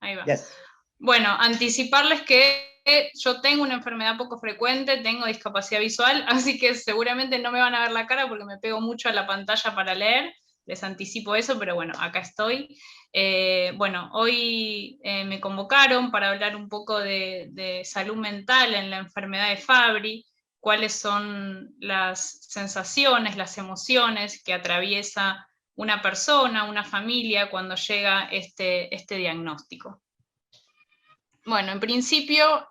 Ahí va. Yes. Bueno, anticiparles que yo tengo una enfermedad poco frecuente, tengo discapacidad visual, así que seguramente no me van a ver la cara porque me pego mucho a la pantalla para leer, les anticipo eso, pero bueno, acá estoy. Bueno, hoy me convocaron para hablar un poco de salud mental en la enfermedad de Fabry, cuáles son las sensaciones, las emociones que atraviesa una persona, una familia, cuando llega este diagnóstico. Bueno, en principio,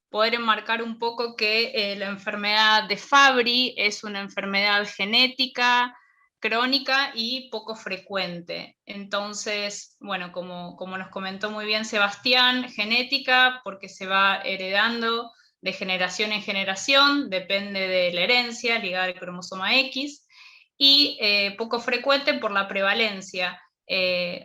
poder enmarcar un poco que la enfermedad de Fabry es una enfermedad genética, crónica y poco frecuente. Entonces, bueno, como nos comentó muy bien Sebastián, genética porque se va heredando de generación en generación, depende de la herencia ligada al cromosoma X, y poco frecuente por la prevalencia.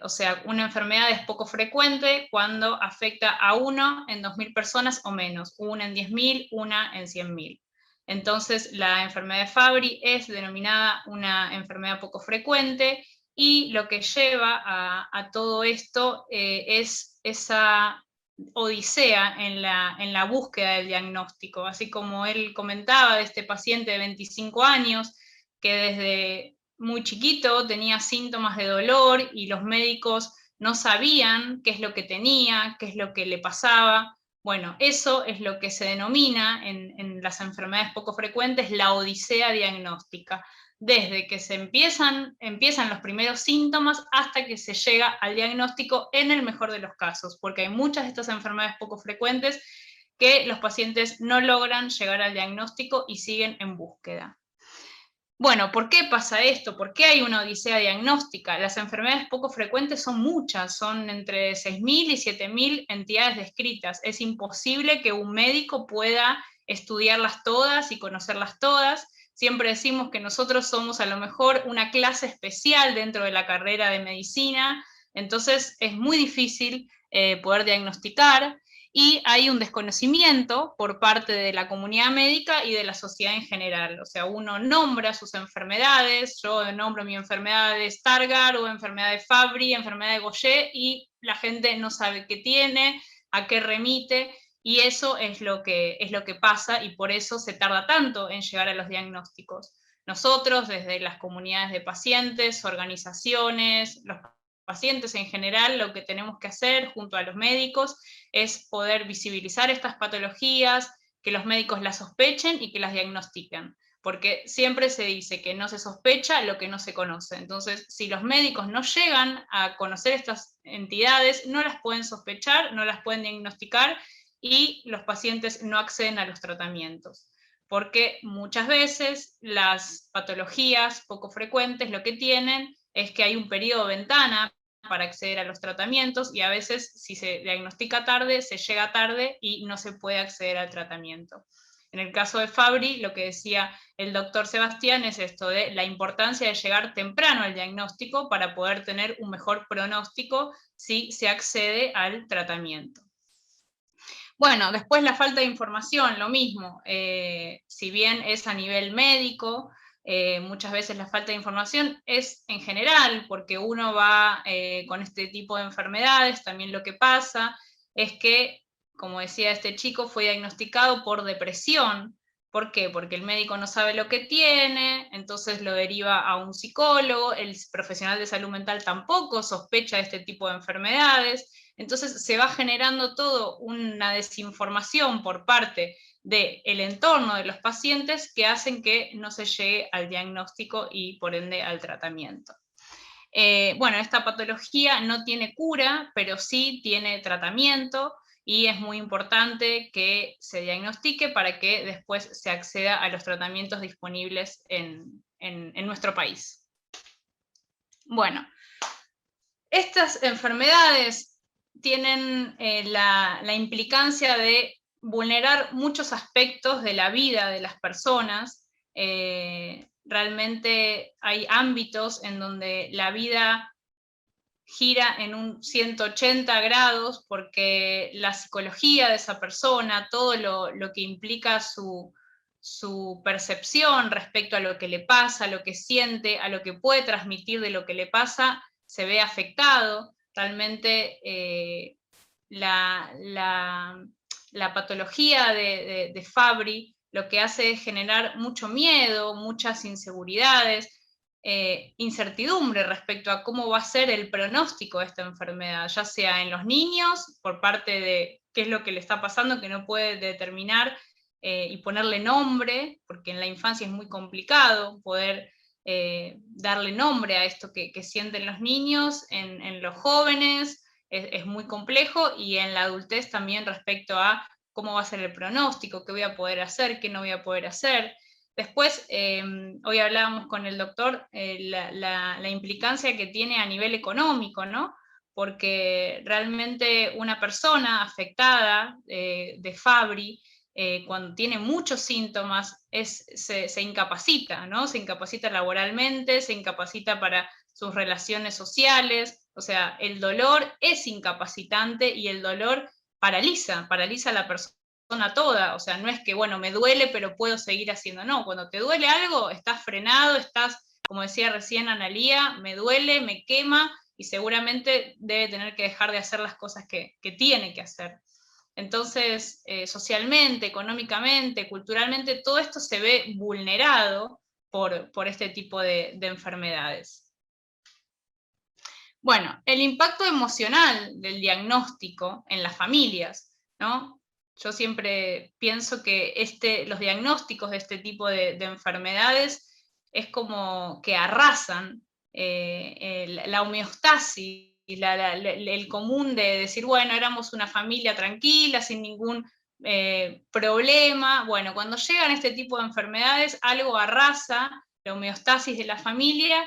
O sea, una enfermedad es poco frecuente cuando afecta a 1 en 2.000 personas o menos, 1 en 10.000, 1 en 100.000. Entonces, la enfermedad de Fabry es denominada una enfermedad poco frecuente, y lo que lleva a todo esto es esa odisea en la búsqueda del diagnóstico, así como él comentaba de este paciente de 25 años que desde muy chiquito tenía síntomas de dolor y los médicos no sabían qué es lo que tenía, qué es lo que le pasaba. Bueno, eso es lo que se denomina en las enfermedades poco frecuentes la odisea diagnóstica, desde que empiezan los primeros síntomas hasta que se llega al diagnóstico en el mejor de los casos, porque hay muchas de estas enfermedades poco frecuentes que los pacientes no logran llegar al diagnóstico y siguen en búsqueda. Bueno, ¿por qué pasa esto? ¿Por qué hay una odisea diagnóstica? Las enfermedades poco frecuentes son muchas, son entre 6.000 y 7.000 entidades descritas. Es imposible que un médico pueda estudiarlas todas y conocerlas todas. Siempre decimos que nosotros somos a lo mejor una clase especial dentro de la carrera de medicina, entonces es muy difícil poder diagnosticar. Y hay un desconocimiento por parte de la comunidad médica y de la sociedad en general. O sea, uno nombra sus enfermedades, yo nombro mi enfermedad de Stargardt o enfermedad de Fabry, enfermedad de Gaucher, y la gente no sabe qué tiene, a qué remite, y eso es lo que pasa, y por eso se tarda tanto en llegar a los diagnósticos. Nosotros, desde las comunidades de pacientes, organizaciones, los pacientes en general, lo que tenemos que hacer junto a los médicos es poder visibilizar estas patologías, que los médicos las sospechen y que las diagnostiquen, porque siempre se dice que no se sospecha lo que no se conoce. Entonces, si los médicos no llegan a conocer estas entidades, no las pueden sospechar, no las pueden diagnosticar, y los pacientes no acceden a los tratamientos. Porque muchas veces las patologías poco frecuentes lo que tienen es que hay un periodo de ventana para acceder a los tratamientos, y a veces si se diagnostica tarde, se llega tarde y no se puede acceder al tratamiento. En el caso de Fabry, lo que decía el doctor Sebastián es esto de la importancia de llegar temprano al diagnóstico para poder tener un mejor pronóstico si se accede al tratamiento. Bueno, después la falta de información, lo mismo, si bien es a nivel médico, muchas veces la falta de información es en general, porque uno va con este tipo de enfermedades, también lo que pasa es que, como decía este chico, fue diagnosticado por depresión. ¿Por qué? Porque el médico no sabe lo que tiene, entonces lo deriva a un psicólogo, el profesional de salud mental tampoco sospecha de este tipo de enfermedades, entonces se va generando todo una desinformación por parte del entorno de los pacientes que hacen que no se llegue al diagnóstico y por ende al tratamiento. Bueno, esta patología no tiene cura, pero sí tiene tratamiento, y es muy importante que se diagnostique para que después se acceda a los tratamientos disponibles en nuestro país. Bueno, estas enfermedades tienen la implicancia de vulnerar muchos aspectos de la vida de las personas. Realmente hay ámbitos en donde la vida gira en un 180 grados porque la psicología de esa persona, todo lo que implica su percepción respecto a lo que le pasa, a lo que siente, a lo que puede transmitir de lo que le pasa, se ve afectado. totalmente la patología de Fabry lo que hace es generar mucho miedo, muchas inseguridades, incertidumbre respecto a cómo va a ser el pronóstico de esta enfermedad, ya sea en los niños, por parte de qué es lo que le está pasando, que no puede determinar y ponerle nombre, porque en la infancia es muy complicado poder darle nombre a esto que sienten los niños, en los jóvenes es muy complejo, y en la adultez también respecto a cómo va a ser el pronóstico, qué voy a poder hacer, qué no voy a poder hacer. Después, hoy hablábamos con el doctor la implicancia que tiene a nivel económico, ¿no? Porque realmente una persona afectada de Fabry, cuando tiene muchos síntomas, se incapacita, ¿no? Se incapacita laboralmente, se incapacita para sus relaciones sociales, o sea, el dolor es incapacitante y el dolor paraliza a la persona toda, o sea, no es que, bueno, me duele, pero puedo seguir haciendo, no, cuando te duele algo, estás frenado, estás, como decía recién Analía, me duele, me quema, y seguramente debe tener que dejar de hacer las cosas que tiene que hacer. Entonces, socialmente, económicamente, culturalmente, todo esto se ve vulnerado por este tipo de enfermedades. Bueno, el impacto emocional del diagnóstico en las familias, ¿no? Yo siempre pienso que los diagnósticos de este tipo de enfermedades es como que arrasan la homeostasis, el común de decir, bueno, éramos una familia tranquila, sin ningún problema. Bueno, cuando llegan este tipo de enfermedades, algo arrasa la homeostasis de la familia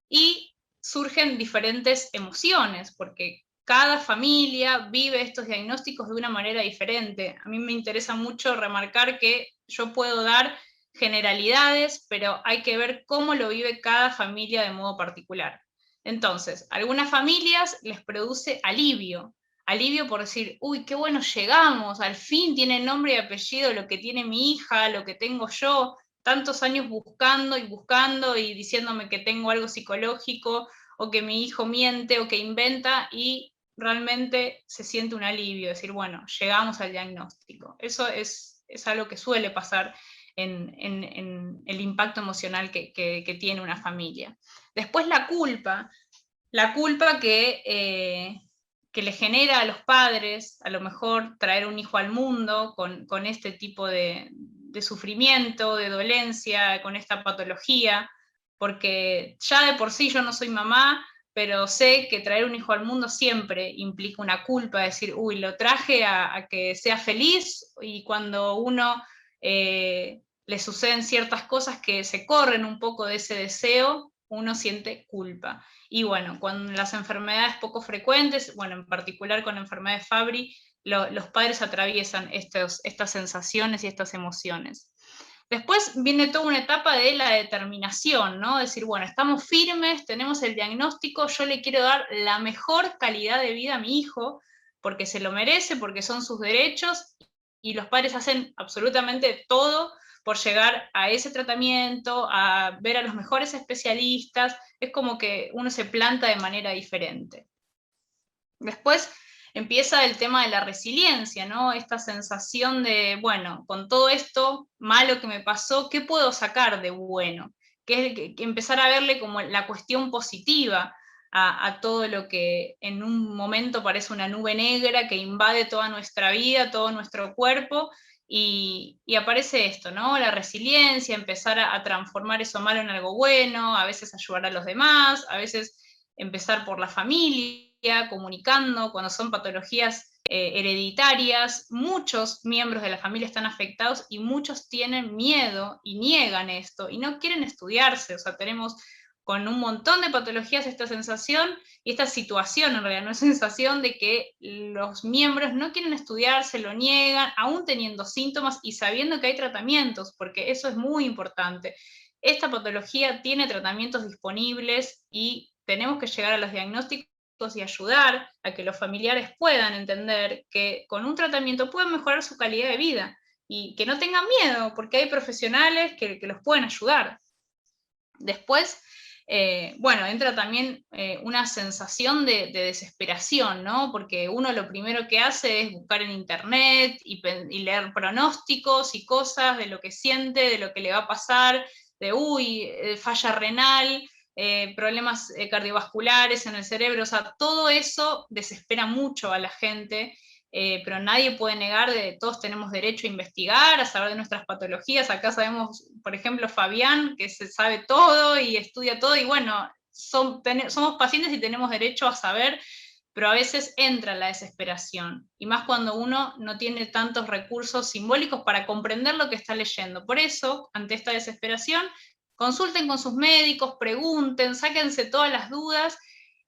y surgen diferentes emociones, porque cada familia vive estos diagnósticos de una manera diferente. A mí me interesa mucho remarcar que yo puedo dar generalidades, pero hay que ver cómo lo vive cada familia de modo particular. Entonces, a algunas familias les produce alivio por decir, uy, qué bueno llegamos, al fin tiene nombre y apellido lo que tiene mi hija, lo que tengo yo, tantos años buscando y diciéndome que tengo algo psicológico, o que mi hijo miente o que inventa, y realmente se siente un alivio, decir, bueno, llegamos al diagnóstico. Eso es algo que suele pasar en el impacto emocional que tiene una familia. Después la culpa que le genera a los padres, a lo mejor traer un hijo al mundo con este tipo de sufrimiento, de dolencia, con esta patología, porque ya de por sí yo no soy mamá, pero sé que traer un hijo al mundo siempre implica una culpa, decir, uy, lo traje a que sea feliz, y cuando uno le suceden ciertas cosas que se corren un poco de ese deseo, uno siente culpa. Y bueno, con las enfermedades poco frecuentes, bueno, en particular con la enfermedad de Fabry, los padres atraviesan estas sensaciones y estas emociones. Después viene toda una etapa de la determinación, ¿no? Decir, bueno, estamos firmes, tenemos el diagnóstico, yo le quiero dar la mejor calidad de vida a mi hijo, porque se lo merece, porque son sus derechos, y los padres hacen absolutamente todo por llegar a ese tratamiento, a ver a los mejores especialistas. Es como que uno se planta de manera diferente. Después empieza el tema de la resiliencia, ¿no? Esta sensación de, bueno, con todo esto malo que me pasó, ¿qué puedo sacar de bueno? Que empezar a verle como la cuestión positiva a todo lo que en un momento parece una nube negra que invade toda nuestra vida, todo nuestro cuerpo, y aparece esto, ¿no? La resiliencia, empezar a transformar eso malo en algo bueno, a veces ayudar a los demás, a veces empezar por la familia, comunicando. Cuando son patologías hereditarias, muchos miembros de la familia están afectados y muchos tienen miedo y niegan esto y no quieren estudiarse. O sea, tenemos con un montón de patologías esta sensación y esta situación, en realidad no es sensación, de que los miembros no quieren estudiarse, lo niegan, aún teniendo síntomas y sabiendo que hay tratamientos, porque eso es muy importante. Esta patología tiene tratamientos disponibles y tenemos que llegar a los diagnósticos y ayudar a que los familiares puedan entender que con un tratamiento pueden mejorar su calidad de vida y que no tengan miedo, porque hay profesionales que los pueden ayudar. Después, bueno, entra también una sensación de desesperación, ¿no? Porque uno lo primero que hace es buscar en internet y leer pronósticos y cosas de lo que siente, de lo que le va a pasar, de falla renal, problemas cardiovasculares en el cerebro, o sea, todo eso desespera mucho a la gente. Pero nadie puede negar de todos tenemos derecho a investigar, a saber de nuestras patologías. Acá sabemos, por ejemplo, Fabián, que se sabe todo y estudia todo, y bueno, somos pacientes y tenemos derecho a saber, pero a veces entra la desesperación, y más cuando uno no tiene tantos recursos simbólicos para comprender lo que está leyendo. Por eso, ante esta desesperación, consulten con sus médicos, pregunten, sáquense todas las dudas,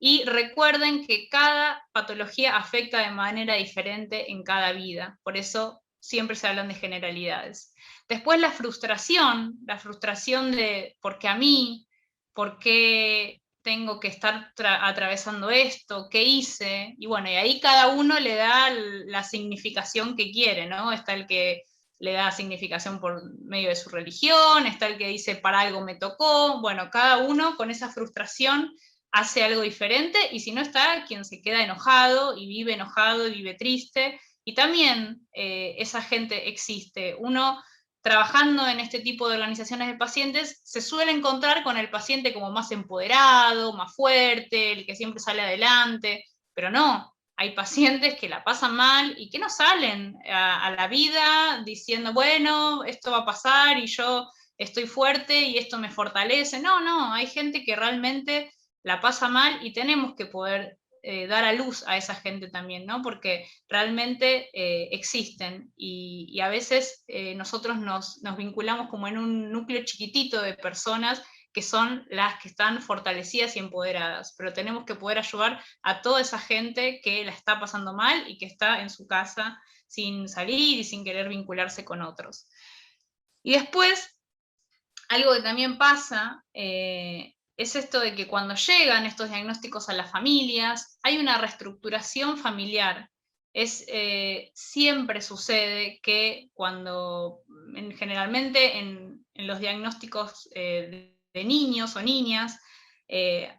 y recuerden que cada patología afecta de manera diferente en cada vida, por eso siempre se hablan de generalidades. Después la frustración de ¿por qué a mí? ¿Por qué tengo que estar atravesando esto? ¿Qué hice? Y bueno, y ahí cada uno le da la significación que quiere, ¿no? Está el que le da significación por medio de su religión, está el que dice para algo me tocó, bueno, cada uno con esa frustración hace algo diferente, y si no está quien se queda enojado y vive triste, y también esa gente existe. Uno trabajando en este tipo de organizaciones de pacientes se suele encontrar con el paciente como más empoderado, más fuerte, el que siempre sale adelante, pero no, hay pacientes que la pasan mal y que no salen a la vida diciendo, bueno, esto va a pasar y yo estoy fuerte y esto me fortalece. No, no, hay gente que realmente la pasa mal y tenemos que poder dar a luz a esa gente también, ¿no? Porque realmente existen, y a veces nosotros nos vinculamos como en un núcleo chiquitito de personas que son las que están fortalecidas y empoderadas, pero tenemos que poder ayudar a toda esa gente que la está pasando mal y que está en su casa sin salir y sin querer vincularse con otros. Y después, algo que también pasa es esto de que cuando llegan estos diagnósticos a las familias, hay una reestructuración familiar. Siempre sucede que cuando, generalmente en los diagnósticos de niños o niñas,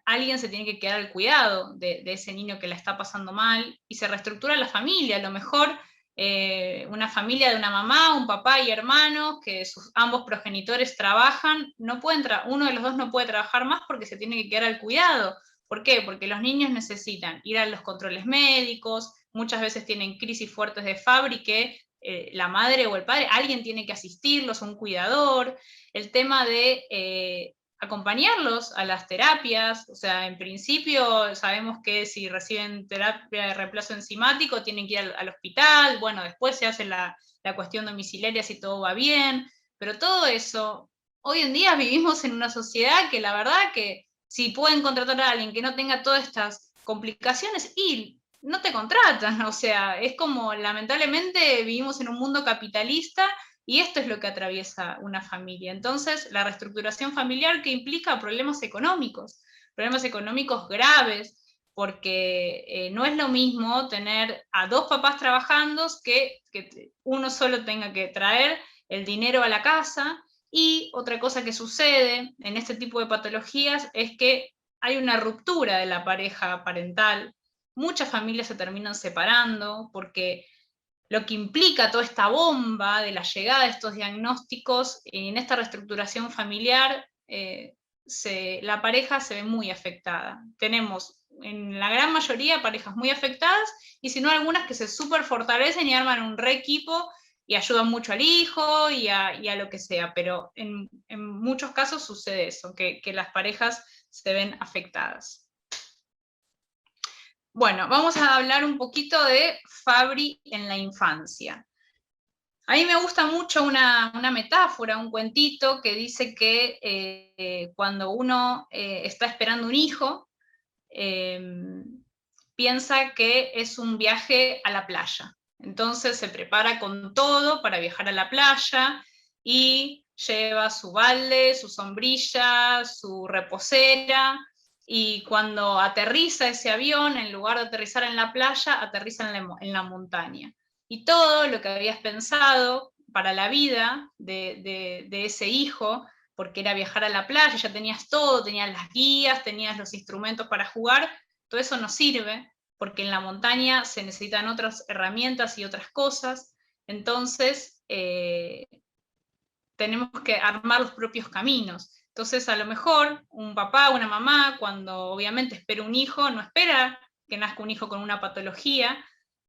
alguien se tiene que quedar al cuidado de ese niño que la está pasando mal, y se reestructura la familia. A lo mejor una familia de una mamá, un papá y hermanos, que ambos progenitores trabajan, uno de los dos no puede trabajar más porque se tiene que quedar al cuidado. ¿Por qué? Porque los niños necesitan ir a los controles médicos, muchas veces tienen crisis fuertes de Fabry que la madre o el padre, alguien tiene que asistirlos, un cuidador. El tema de acompañarlos a las terapias, o sea, en principio sabemos que si reciben terapia de reemplazo enzimático tienen que ir al hospital, bueno, después se hace la cuestión domiciliaria si todo va bien, pero todo eso, hoy en día vivimos en una sociedad que la verdad que si pueden contratar a alguien que no tenga todas estas complicaciones, y no te contratan, o sea, es como lamentablemente vivimos en un mundo capitalista, y esto es lo que atraviesa una familia. Entonces, la reestructuración familiar, que implica problemas económicos graves, porque no es lo mismo tener a dos papás trabajando que uno solo tenga que traer el dinero a la casa. Y otra cosa que sucede en este tipo de patologías es que hay una ruptura de la pareja parental. Muchas familias se terminan separando porque lo que implica toda esta bomba de la llegada de estos diagnósticos, en esta reestructuración familiar, la pareja se ve muy afectada. Tenemos en la gran mayoría parejas muy afectadas, y si no algunas que se súper fortalecen y arman un re equipo y ayudan mucho al hijo y a lo que sea, pero en muchos casos sucede eso, que las parejas se ven afectadas. Bueno, vamos a hablar un poquito de Fabry en la infancia. A mí me gusta mucho una metáfora, un cuentito que dice que cuando uno está esperando un hijo, piensa que es un viaje a la playa. Entonces se prepara con todo para viajar a la playa y lleva su balde, su sombrilla, su reposera, y cuando aterriza ese avión, en lugar de aterrizar en la playa, aterriza en la montaña. Y todo lo que habías pensado para la vida de ese hijo, porque era viajar a la playa, ya tenías todo, tenías las guías, tenías los instrumentos para jugar, todo eso no sirve, porque en la montaña se necesitan otras herramientas y otras cosas, entonces tenemos que armar los propios caminos. Entonces, a lo mejor un papá, una mamá, cuando obviamente espera un hijo, no espera que nazca un hijo con una patología,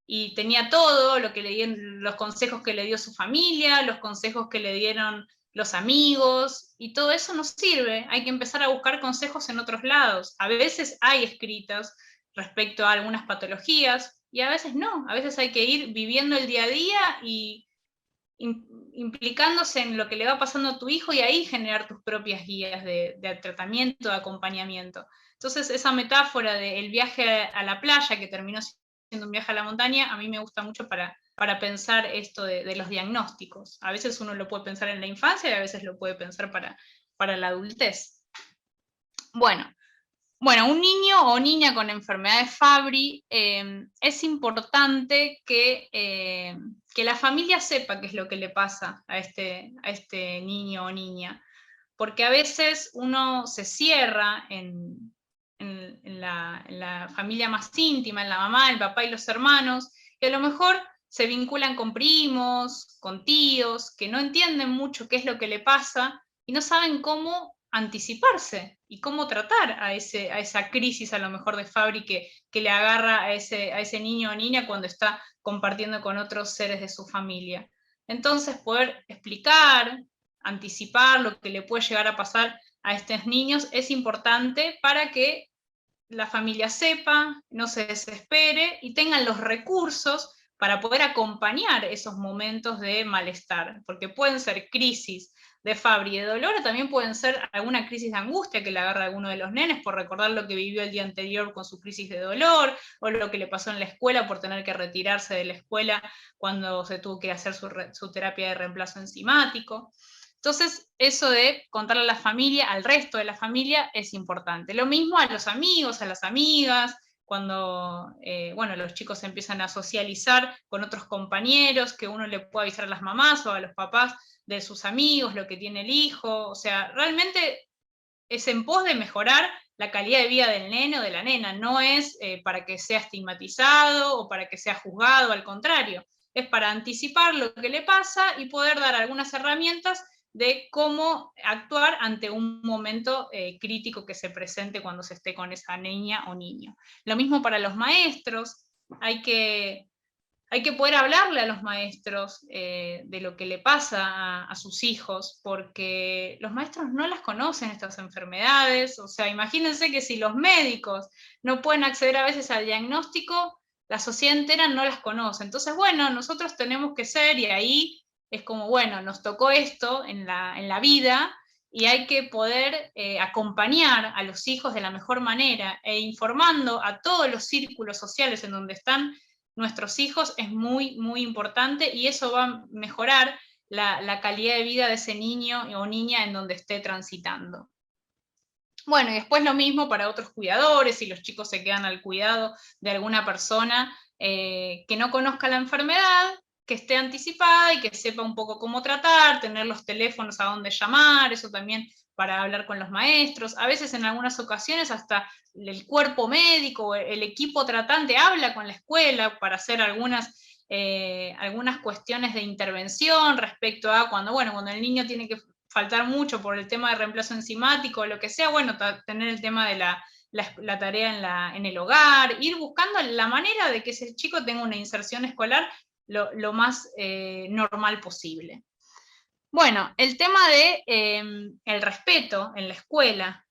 y tenía todo lo que le dieron, los consejos que le dio su familia, los consejos que le dieron los amigos, y todo eso no sirve. Hay que empezar a buscar consejos en otros lados. A veces hay escritos respecto a algunas patologías, y a veces no. A veces hay que ir viviendo el día a día y implicándose en lo que le va pasando a tu hijo, y ahí generar tus propias guías de tratamiento, de acompañamiento. Entonces, esa metáfora del viaje a la playa, que terminó siendo un viaje a la montaña, a mí me gusta mucho para pensar esto de los diagnósticos. A veces uno lo puede pensar en la infancia y a veces lo puede pensar para la adultez. Bueno, un niño o niña con enfermedad de Fabry, es importante que la familia sepa qué es lo que le pasa a este niño o niña, porque a veces uno se cierra en la familia más íntima, en la mamá, el papá y los hermanos, que a lo mejor se vinculan con primos, con tíos, que no entienden mucho qué es lo que le pasa y no saben cómo anticiparse y cómo tratar a esa crisis a lo mejor de Fabry que le agarra a ese niño o niña cuando está compartiendo con otros seres de su familia. Entonces, poder explicar, anticipar lo que le puede llegar a pasar a estos niños es importante para que la familia sepa, no se desespere y tengan los recursos para poder acompañar esos momentos de malestar, porque pueden ser crisis de Fabry y de dolor, o también pueden ser alguna crisis de angustia que le agarra a alguno de los nenes por recordar lo que vivió el día anterior con su crisis de dolor, o lo que le pasó en la escuela por tener que retirarse de la escuela cuando se tuvo que hacer su terapia de reemplazo enzimático. Entonces, eso de contarle a la familia, al resto de la familia, es importante. Lo mismo a los amigos, a las amigas, cuando los chicos empiezan a socializar con otros compañeros, que uno le puede avisar a las mamás o a los papás de sus amigos, lo que tiene el hijo. O sea, realmente es en pos de mejorar la calidad de vida del nene o de la nena, no es para que sea estigmatizado o para que sea juzgado, al contrario, es para anticipar lo que le pasa y poder dar algunas herramientas de cómo actuar ante un momento crítico que se presente cuando se esté con esa niña o niño. Lo mismo para los maestros, hay que poder hablarle a los maestros de lo que le pasa a sus hijos, porque los maestros no las conocen, estas enfermedades. O sea, imagínense que si los médicos no pueden acceder a veces al diagnóstico, la sociedad entera no las conoce. Entonces, bueno, nosotros tenemos que ser, y ahí es como, bueno, nos tocó esto en la vida, y hay que poder acompañar a los hijos de la mejor manera, e informando a todos los círculos sociales en donde están nuestros hijos es muy, muy importante, y eso va a mejorar la calidad de vida de ese niño o niña en donde esté transitando. Bueno, y después lo mismo para otros cuidadores, si los chicos se quedan al cuidado de alguna persona que no conozca la enfermedad, que esté anticipada y que sepa un poco cómo tratar, tener los teléfonos a dónde llamar, eso también para hablar con los maestros. A veces en algunas ocasiones hasta el cuerpo médico, el equipo tratante habla con la escuela para hacer algunas cuestiones de intervención respecto a cuando el niño tiene que faltar mucho por el tema de reemplazo enzimático o lo que sea, tener el tema de la tarea en el hogar, ir buscando la manera de que ese chico tenga una inserción escolar lo más normal posible. Bueno, el tema de el respeto en la escuela,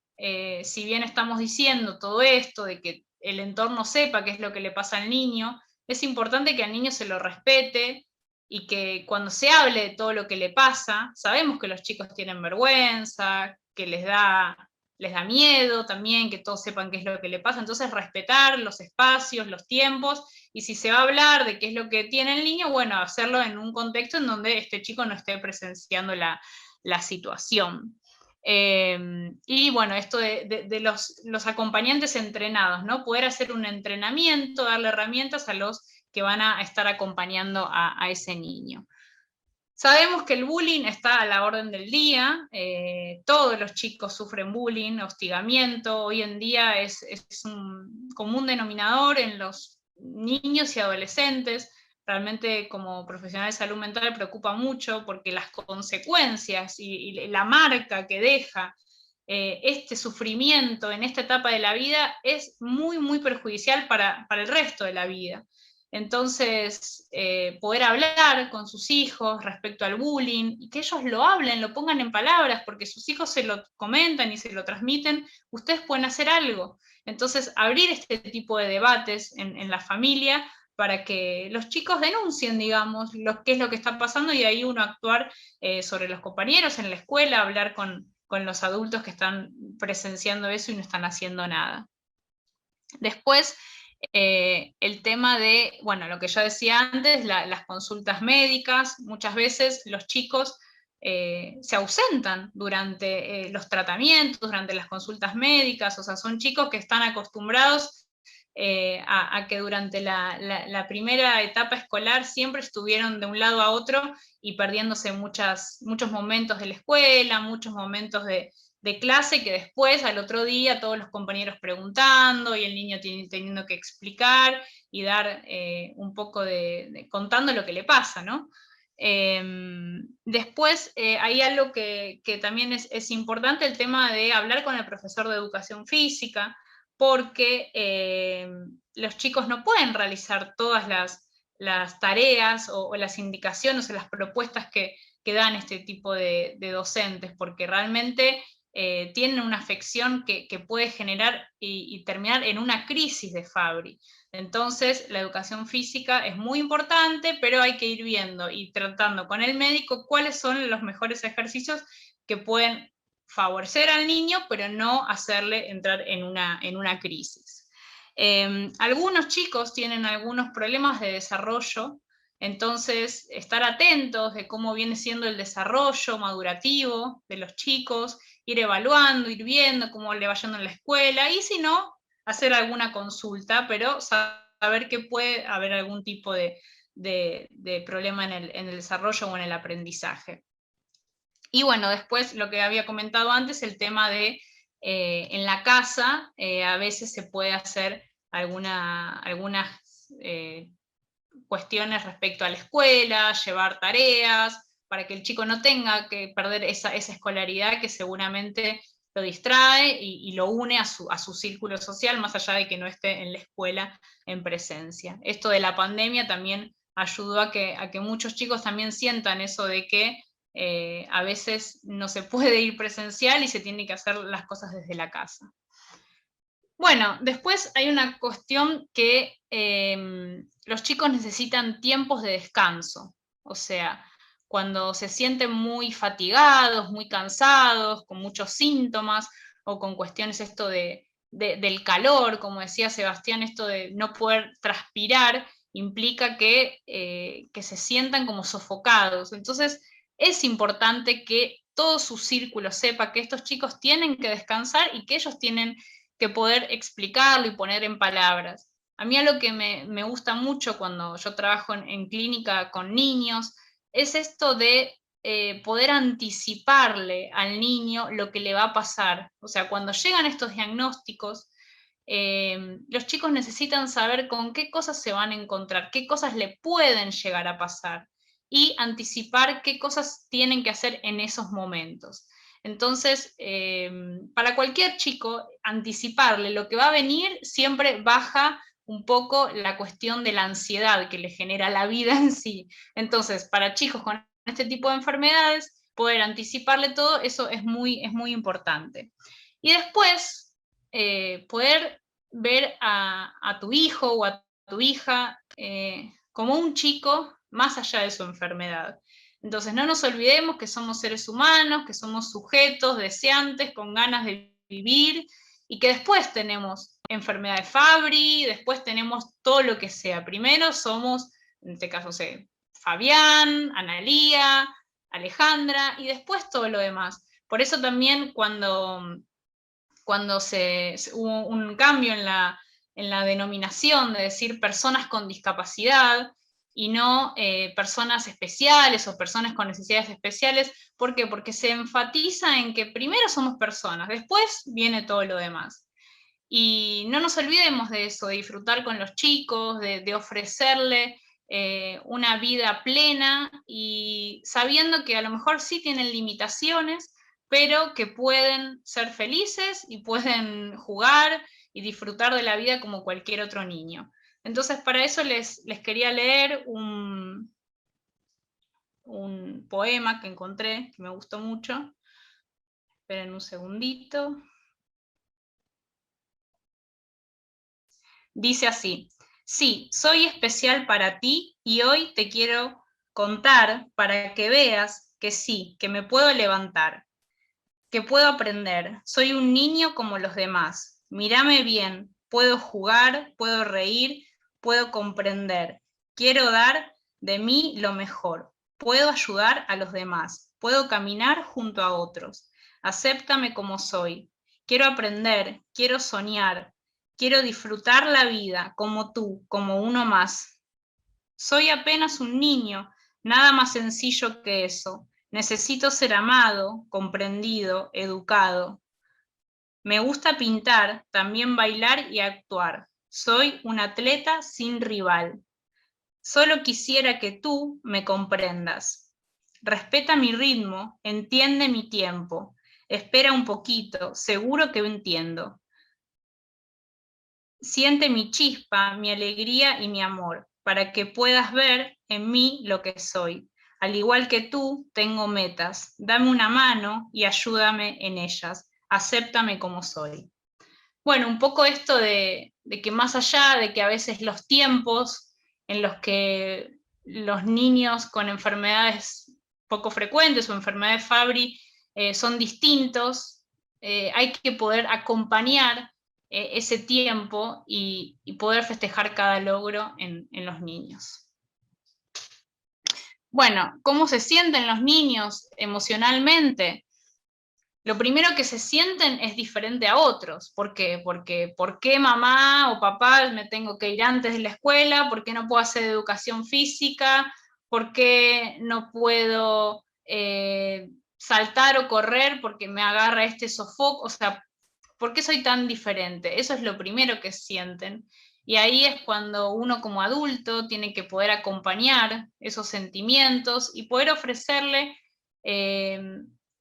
si bien estamos diciendo todo esto de que el entorno sepa qué es lo que le pasa al niño, es importante que al niño se lo respete y que cuando se hable de todo lo que le pasa, sabemos que los chicos tienen vergüenza, que les da miedo también, que todos sepan qué es lo que le pasa, entonces respetar los espacios, los tiempos, y si se va a hablar de qué es lo que tiene el niño, hacerlo en un contexto en donde este chico no esté presenciando la situación. Y esto de los acompañantes entrenados, ¿no? Poder hacer un entrenamiento, darle herramientas a los que van a estar acompañando a ese niño. Sabemos que el bullying está a la orden del día, todos los chicos sufren bullying, hostigamiento, hoy en día es un común denominador en los niños y adolescentes. Realmente como profesional de salud mental me preocupa mucho porque las consecuencias y la marca que deja este sufrimiento en esta etapa de la vida es muy, muy perjudicial para el resto de la vida. Entonces, poder hablar con sus hijos respecto al bullying y que ellos lo hablen, lo pongan en palabras, porque sus hijos se lo comentan y se lo transmiten, ustedes pueden hacer algo. Entonces, abrir este tipo de debates en la familia para que los chicos denuncien, digamos, qué es lo que está pasando y ahí uno actuar sobre los compañeros en la escuela, hablar con los adultos que están presenciando eso y no están haciendo nada. Después, el tema de, bueno, lo que yo decía antes, las consultas médicas, muchas veces los chicos se ausentan durante los tratamientos, durante las consultas médicas, o sea, son chicos que están acostumbrados a que durante la primera etapa escolar siempre estuvieron de un lado a otro y perdiéndose muchos momentos de la escuela, muchos momentos de clase, que después al otro día todos los compañeros preguntando y el niño teniendo que explicar y dar un poco contando lo que le pasa, ¿no? Después hay algo que también es importante, el tema de hablar con el profesor de educación física, porque los chicos no pueden realizar todas las tareas o las indicaciones o las propuestas que dan este tipo de docentes, porque realmente tienen una afección que puede generar y terminar en una crisis de Fabry. Entonces, la educación física es muy importante, pero hay que ir viendo y tratando con el médico cuáles son los mejores ejercicios que pueden favorecer al niño, pero no hacerle entrar en una crisis. Algunos chicos tienen algunos problemas de desarrollo, entonces estar atentos de cómo viene siendo el desarrollo madurativo de los chicos, ir evaluando, ir viendo cómo le va yendo en la escuela, y si no, hacer alguna consulta, pero saber que puede haber algún tipo de problema en el desarrollo o en el aprendizaje. Y bueno, después lo que había comentado antes, el tema de en la casa, a veces se puede hacer algunas cuestiones respecto a la escuela, llevar tareas, para que el chico no tenga que perder esa escolaridad que seguramente lo distrae y lo une a su círculo social, más allá de que no esté en la escuela en presencia. Esto de la pandemia también ayudó a que muchos chicos también sientan eso de que a veces no se puede ir presencial y se tiene que hacer las cosas desde la casa. Bueno, después hay una cuestión que los chicos necesitan tiempos de descanso, o sea, cuando se sienten muy fatigados, muy cansados, con muchos síntomas, o con cuestiones esto del calor, como decía Sebastián, esto de no poder transpirar, implica que se sientan como sofocados. Entonces, es importante que todo su círculo sepa que estos chicos tienen que descansar y que ellos tienen que poder explicarlo y poner en palabras. A mí algo que me gusta mucho cuando yo trabajo en clínica con niños es esto de poder anticiparle al niño lo que le va a pasar. O sea, cuando llegan estos diagnósticos, los chicos necesitan saber con qué cosas se van a encontrar, qué cosas le pueden llegar a pasar y anticipar qué cosas tienen que hacer en esos momentos. Entonces, para cualquier chico, anticiparle lo que va a venir siempre baja un poco la cuestión de la ansiedad que le genera la vida en sí. Entonces, para chicos con este tipo de enfermedades, poder anticiparle todo, eso es muy importante. Y después, poder ver a tu hijo o a tu hija como un chico más allá de su enfermedad. Entonces no nos olvidemos que somos seres humanos, que somos sujetos deseantes, con ganas de vivir, y que después tenemos enfermedad de Fabry, después tenemos todo lo que sea. Primero somos, en este caso, Fabián, Analía, Alejandra, y después todo lo demás. Por eso también cuando hubo un cambio en la denominación de decir personas con discapacidad, y no personas especiales o personas con necesidades especiales. ¿Por qué? Porque se enfatiza en que primero somos personas, después viene todo lo demás. Y no nos olvidemos de eso, de disfrutar con los chicos, de ofrecerle una vida plena y sabiendo que a lo mejor sí tienen limitaciones, pero que pueden ser felices y pueden jugar y disfrutar de la vida como cualquier otro niño. Entonces, para eso les quería leer un poema que encontré, que me gustó mucho. Esperen un segundito. Dice así: sí, soy especial para ti y hoy te quiero contar para que veas que sí, que me puedo levantar, que puedo aprender. Soy un niño como los demás. Mírame bien, puedo jugar, puedo reír, puedo comprender. Quiero dar de mí lo mejor. Puedo ayudar a los demás. Puedo caminar junto a otros. Acéptame como soy. Quiero aprender, quiero soñar, quiero disfrutar la vida como tú, como uno más. Soy apenas un niño, nada más sencillo que eso. Necesito ser amado, comprendido, educado. Me gusta pintar, también bailar y actuar. Soy un atleta sin rival. Solo quisiera que tú me comprendas. Respeta mi ritmo, entiende mi tiempo. Espera un poquito, seguro que entiendo. Siente mi chispa, mi alegría y mi amor, para que puedas ver en mí lo que soy. Al igual que tú, tengo metas. Dame una mano y ayúdame en ellas. Acéptame como soy. Bueno, un poco esto de que más allá de que a veces los tiempos en los que los niños con enfermedades poco frecuentes o enfermedades Fabry son distintos, hay que poder acompañar ese tiempo y poder festejar cada logro en los niños. Bueno, ¿cómo se sienten los niños emocionalmente? Lo primero que se sienten es diferente a otros. ¿Por qué? Porque ¿por qué mamá o papá me tengo que ir antes de la escuela? ¿Por qué no puedo hacer educación física? ¿Por qué no puedo saltar o correr porque me agarra este sofoco? O sea, ¿por qué soy tan diferente? Eso es lo primero que sienten. Y ahí es cuando uno como adulto tiene que poder acompañar esos sentimientos y poder ofrecerle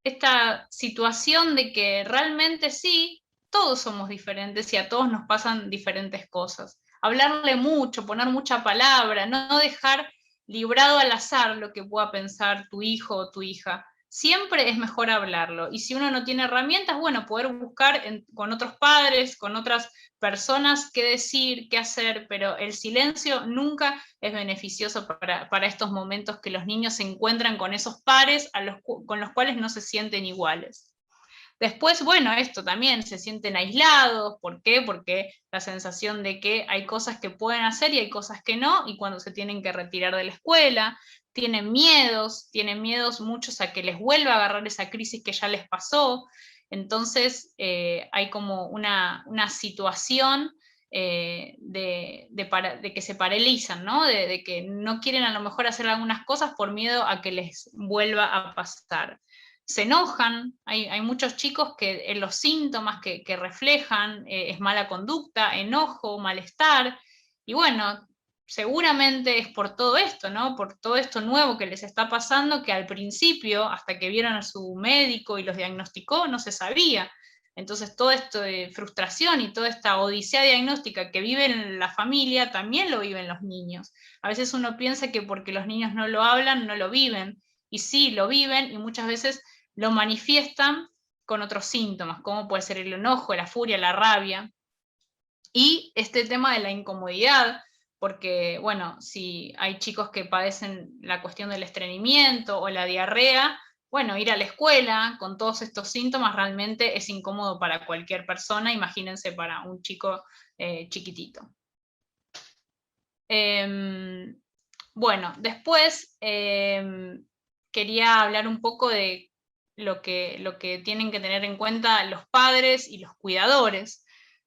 esta situación de que realmente sí, todos somos diferentes y a todos nos pasan diferentes cosas. Hablarle mucho, poner mucha palabra, no dejar librado al azar lo que pueda pensar tu hijo o tu hija. Siempre es mejor hablarlo. Y si uno no tiene herramientas, bueno, poder buscar con otros padres, con otras personas qué decir, qué hacer, pero el silencio nunca es beneficioso para estos momentos que los niños se encuentran con esos pares con los cuales no se sienten iguales. Después, bueno, esto también, se sienten aislados. ¿Por qué? Porque la sensación de que hay cosas que pueden hacer y hay cosas que no, y cuando se tienen que retirar de la escuela, tienen miedos muchos a que les vuelva a agarrar esa crisis que ya les pasó. Entonces, hay como una situación de que se paralizan, ¿no? De que no quieren a lo mejor hacer algunas cosas por miedo a que les vuelva a pasar. Se enojan, hay muchos chicos que en los síntomas que reflejan es mala conducta, enojo, malestar, y bueno, seguramente es por todo esto, ¿no? Por todo esto nuevo que les está pasando, que al principio, hasta que vieron a su médico y los diagnosticó, no se sabía. Entonces, todo esto de frustración y toda esta odisea diagnóstica que vive la familia, también lo viven los niños. A veces uno piensa que porque los niños no lo hablan, no lo viven, y sí, lo viven, y muchas veces lo manifiestan con otros síntomas, como puede ser el enojo, la furia, la rabia. Y este tema de la incomodidad, porque, bueno, si hay chicos que padecen la cuestión del estreñimiento o la diarrea, bueno, ir a la escuela con todos estos síntomas realmente es incómodo para cualquier persona, imagínense para un chico chiquitito. Bueno, después quería hablar un poco de lo que tienen que tener en cuenta los padres y los cuidadores.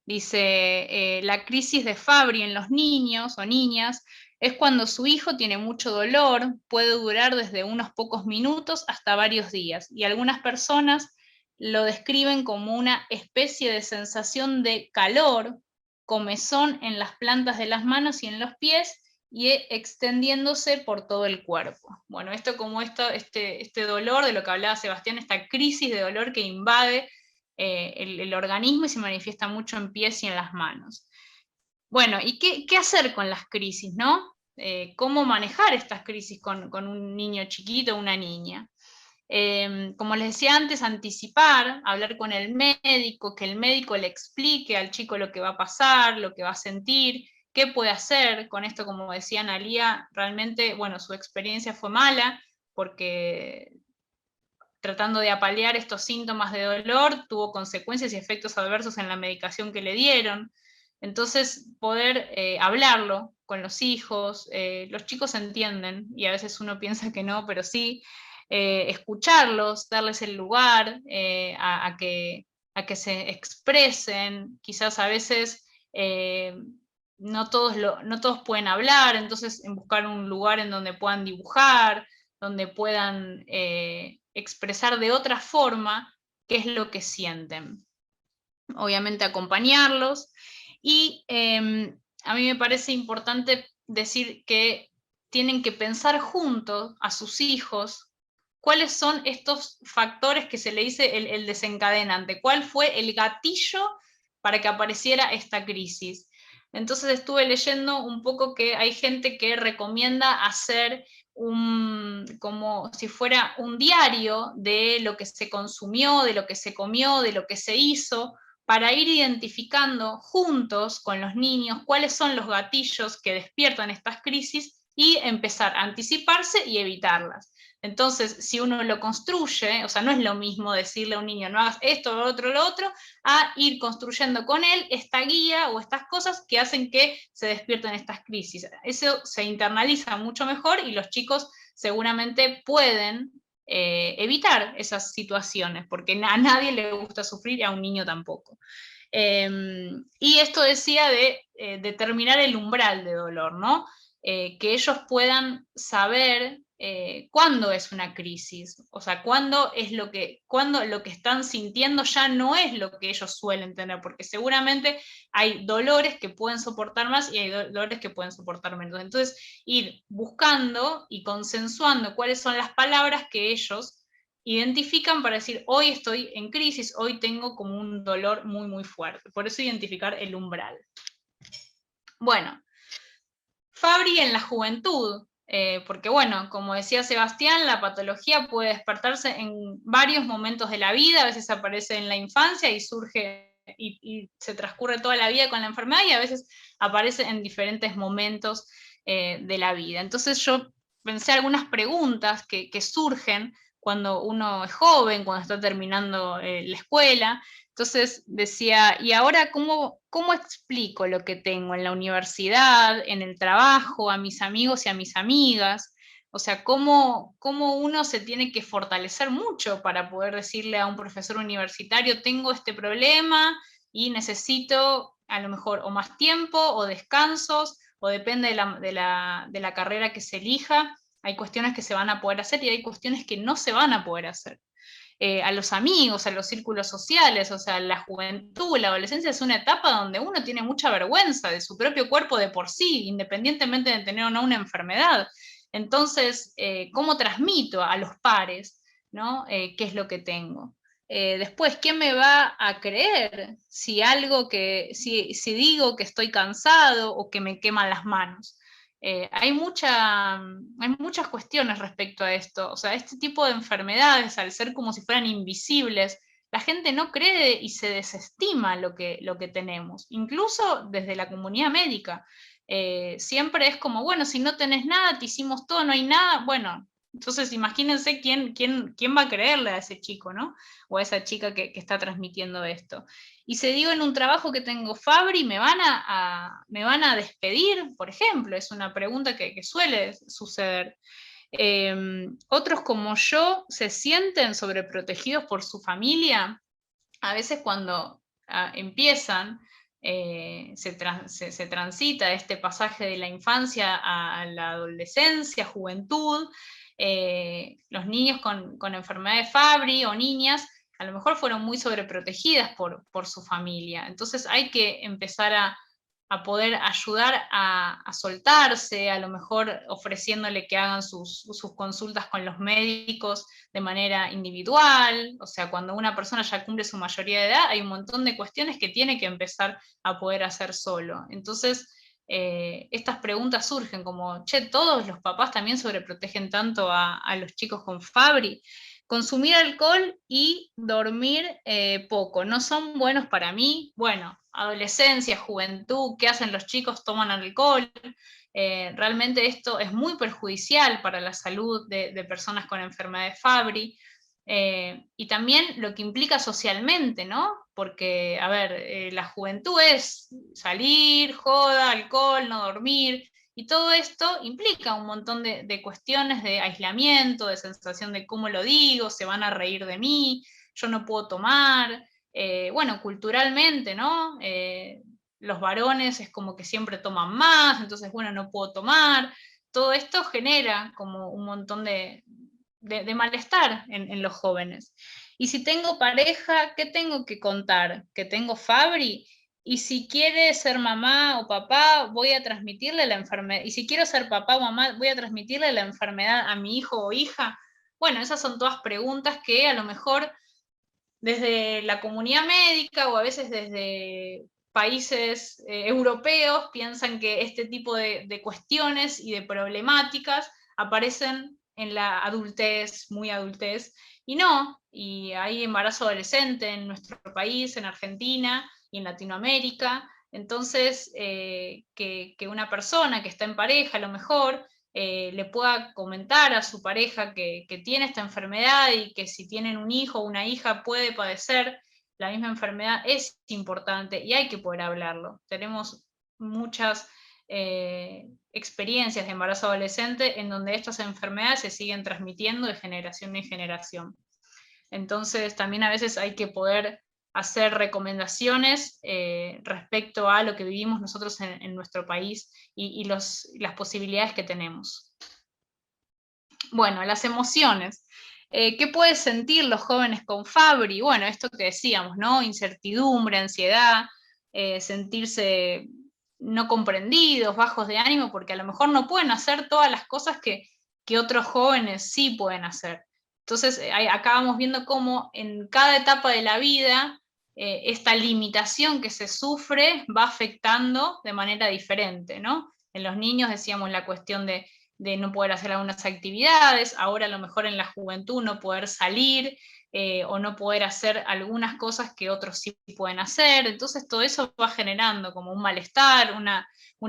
Dice, la crisis de Fabry en los niños o niñas Es cuando su hijo tiene mucho dolor, puede durar desde unos pocos minutos hasta varios días, y algunas personas lo describen como una especie de sensación de calor, comezón en las plantas de las manos y en los pies, y extendiéndose por todo el cuerpo. Bueno, esto como este dolor de lo que hablaba Sebastián, esta crisis de dolor que invade el organismo y se manifiesta mucho en pies y en las manos. Bueno, ¿y qué hacer con las crisis, no? ¿Cómo manejar estas crisis con un niño chiquito o una niña? Como les decía antes, anticipar, hablar con el médico, que el médico le explique al chico lo que va a pasar, lo que va a sentir, qué puede hacer. Con esto, como decía Analía, realmente, bueno, su experiencia fue mala, porque tratando de apalear estos síntomas de dolor, tuvo consecuencias y efectos adversos en la medicación que le dieron. Entonces, poder hablarlo con los hijos, los chicos entienden, y a veces uno piensa que no, pero sí, escucharlos, darles el lugar a que se expresen. Quizás a veces no todos pueden hablar, entonces en buscar un lugar en donde puedan dibujar, donde puedan expresar de otra forma qué es lo que sienten. Obviamente acompañarlos, y a mí me parece importante decir que tienen que pensar juntos a sus hijos cuáles son estos factores que se le dice el desencadenante, cuál fue el gatillo para que apareciera esta crisis. Entonces estuve leyendo un poco que hay gente que recomienda hacer como si fuera un diario de lo que se consumió, de lo que se comió, de lo que se hizo, para ir identificando juntos con los niños cuáles son los gatillos que despiertan estas crisis y empezar a anticiparse y evitarlas. Entonces, si uno lo construye, o sea, no es lo mismo decirle a un niño, no hagas esto, lo otro, a ir construyendo con él esta guía o estas cosas que hacen que se despierten estas crisis. Eso se internaliza mucho mejor y los chicos seguramente pueden evitar esas situaciones, porque a nadie le gusta sufrir y a un niño tampoco. Y esto decía de determinar el umbral de dolor, ¿no? Que ellos puedan saber cuándo es una crisis, o sea, cuándo lo que están sintiendo ya no es lo que ellos suelen tener, porque seguramente hay dolores que pueden soportar más y hay dolores que pueden soportar menos. Entonces, ir buscando y consensuando cuáles son las palabras que ellos identifican para decir, hoy estoy en crisis, hoy tengo como un dolor muy, muy fuerte. Por eso identificar el umbral. Bueno, Fabry en la juventud, porque bueno, como decía Sebastián, la patología puede despertarse en varios momentos de la vida, a veces aparece en la infancia y surge y se transcurre toda la vida con la enfermedad, y a veces aparece en diferentes momentos de la vida. Entonces yo pensé algunas preguntas que surgen cuando uno es joven, cuando está terminando la escuela. Entonces decía, ¿y ahora cómo explico lo que tengo en la universidad, en el trabajo, a mis amigos y a mis amigas? O sea, ¿cómo uno se tiene que fortalecer mucho para poder decirle a un profesor universitario, tengo este problema y necesito a lo mejor o más tiempo o descansos, o depende de la carrera que se elija? Hay cuestiones que se van a poder hacer y hay cuestiones que no se van a poder hacer. A los amigos, a los círculos sociales, o sea, la juventud, la adolescencia es una etapa donde uno tiene mucha vergüenza de su propio cuerpo de por sí, independientemente de tener o no una enfermedad. Entonces, ¿cómo transmito a los pares, ¿no? ¿Qué es lo que tengo? Después, ¿quién me va a creer si digo que estoy cansado o que me queman las manos? Hay muchas cuestiones respecto a esto. O sea, este tipo de enfermedades, al ser como si fueran invisibles, la gente no cree y se desestima lo que tenemos, incluso desde la comunidad médica. Siempre es como, bueno, si no tenés nada, te hicimos todo, no hay nada, bueno, entonces imagínense quién va a creerle a ese chico, ¿no? O a esa chica que está transmitiendo esto. Y si digo en un trabajo que tengo Fabry, ¿me van a despedir? Por ejemplo, es una pregunta que suele suceder. Otros como yo se sienten sobreprotegidos por su familia. A veces cuando empiezan se transita este pasaje de la infancia a la adolescencia, juventud. Los niños con enfermedad de Fabry o niñas a lo mejor fueron muy sobreprotegidas por su familia. Entonces hay que empezar a poder ayudar a soltarse, a lo mejor ofreciéndole que hagan sus consultas con los médicos de manera individual. O sea, cuando una persona ya cumple su mayoría de edad, hay un montón de cuestiones que tiene que empezar a poder hacer solo. Entonces, estas preguntas surgen como, che, ¿todos los papás también sobreprotegen tanto a los chicos con Fabry? Consumir alcohol y dormir poco, ¿no son buenos para mí? Bueno, adolescencia, juventud, ¿qué hacen los chicos? Toman alcohol. Realmente esto es muy perjudicial para la salud de personas con enfermedad de Fabry. Y también lo que implica socialmente, ¿no? Porque, a ver, la juventud es salir, joda, alcohol, no dormir, y todo esto implica un montón de cuestiones de aislamiento, de sensación de cómo lo digo, se van a reír de mí, yo no puedo tomar. Bueno, culturalmente, ¿no? Los varones es como que siempre toman más, entonces, bueno, no puedo tomar. Todo esto genera como un montón de malestar en los jóvenes. Y si tengo pareja, ¿qué tengo que contar? ¿Que tengo Fabry? Y si quiere ser mamá o papá, voy a transmitirle la enfermedad. Y si quiero ser papá o mamá, voy a transmitirle la enfermedad a mi hijo o hija. Bueno, esas son todas preguntas que a lo mejor desde la comunidad médica o a veces desde países europeos piensan que este tipo de cuestiones y de problemáticas aparecen en la adultez, muy adultez, y no, y hay embarazo adolescente en nuestro país, en Argentina y en Latinoamérica. Entonces, que una persona que está en pareja a lo mejor le pueda comentar a su pareja que tiene esta enfermedad y que si tienen un hijo o una hija puede padecer la misma enfermedad, es importante y hay que poder hablarlo. Tenemos muchas experiencias de embarazo adolescente en donde estas enfermedades se siguen transmitiendo de generación en generación. Entonces también a veces hay que poder hacer recomendaciones respecto a lo que vivimos nosotros en nuestro país y las posibilidades que tenemos. Bueno, las emociones. ¿Qué pueden sentir los jóvenes con Fabry? Bueno, esto que decíamos, ¿no? Incertidumbre, ansiedad, sentirse no comprendidos, bajos de ánimo, porque a lo mejor no pueden hacer todas las cosas que otros jóvenes sí pueden hacer. Entonces, acá vamos viendo cómo en cada etapa de la vida esta limitación que se sufre va afectando de manera diferente, ¿no? En los niños decíamos la cuestión de no poder hacer algunas actividades, ahora a lo mejor en la juventud no poder salir o no poder hacer algunas cosas que otros sí pueden hacer. Entonces todo eso va generando como un malestar, una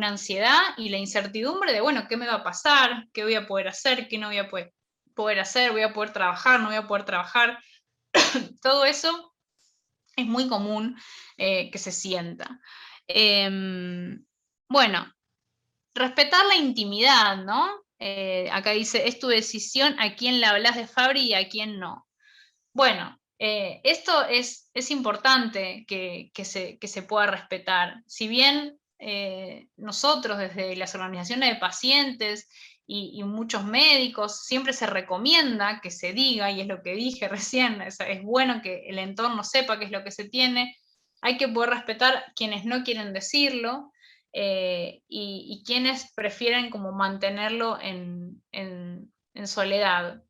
ansiedad y la incertidumbre de, bueno, ¿qué me va a pasar? ¿Qué voy a poder hacer? ¿Qué no voy a poder hacer? ¿Voy a poder trabajar? ¿No voy a poder trabajar? Todo eso es muy común que se sienta. Bueno, respetar la intimidad, ¿no? Acá dice, es tu decisión a quién le hablas de Fabry y a quién no. Bueno, esto es importante que se pueda respetar. Si bien nosotros desde las organizaciones de pacientes y muchos médicos siempre se recomienda que se diga, y es lo que dije recién, es bueno que el entorno sepa qué es lo que se tiene, hay que poder respetar quienes no quieren decirlo, y quienes prefieren como mantenerlo en soledad.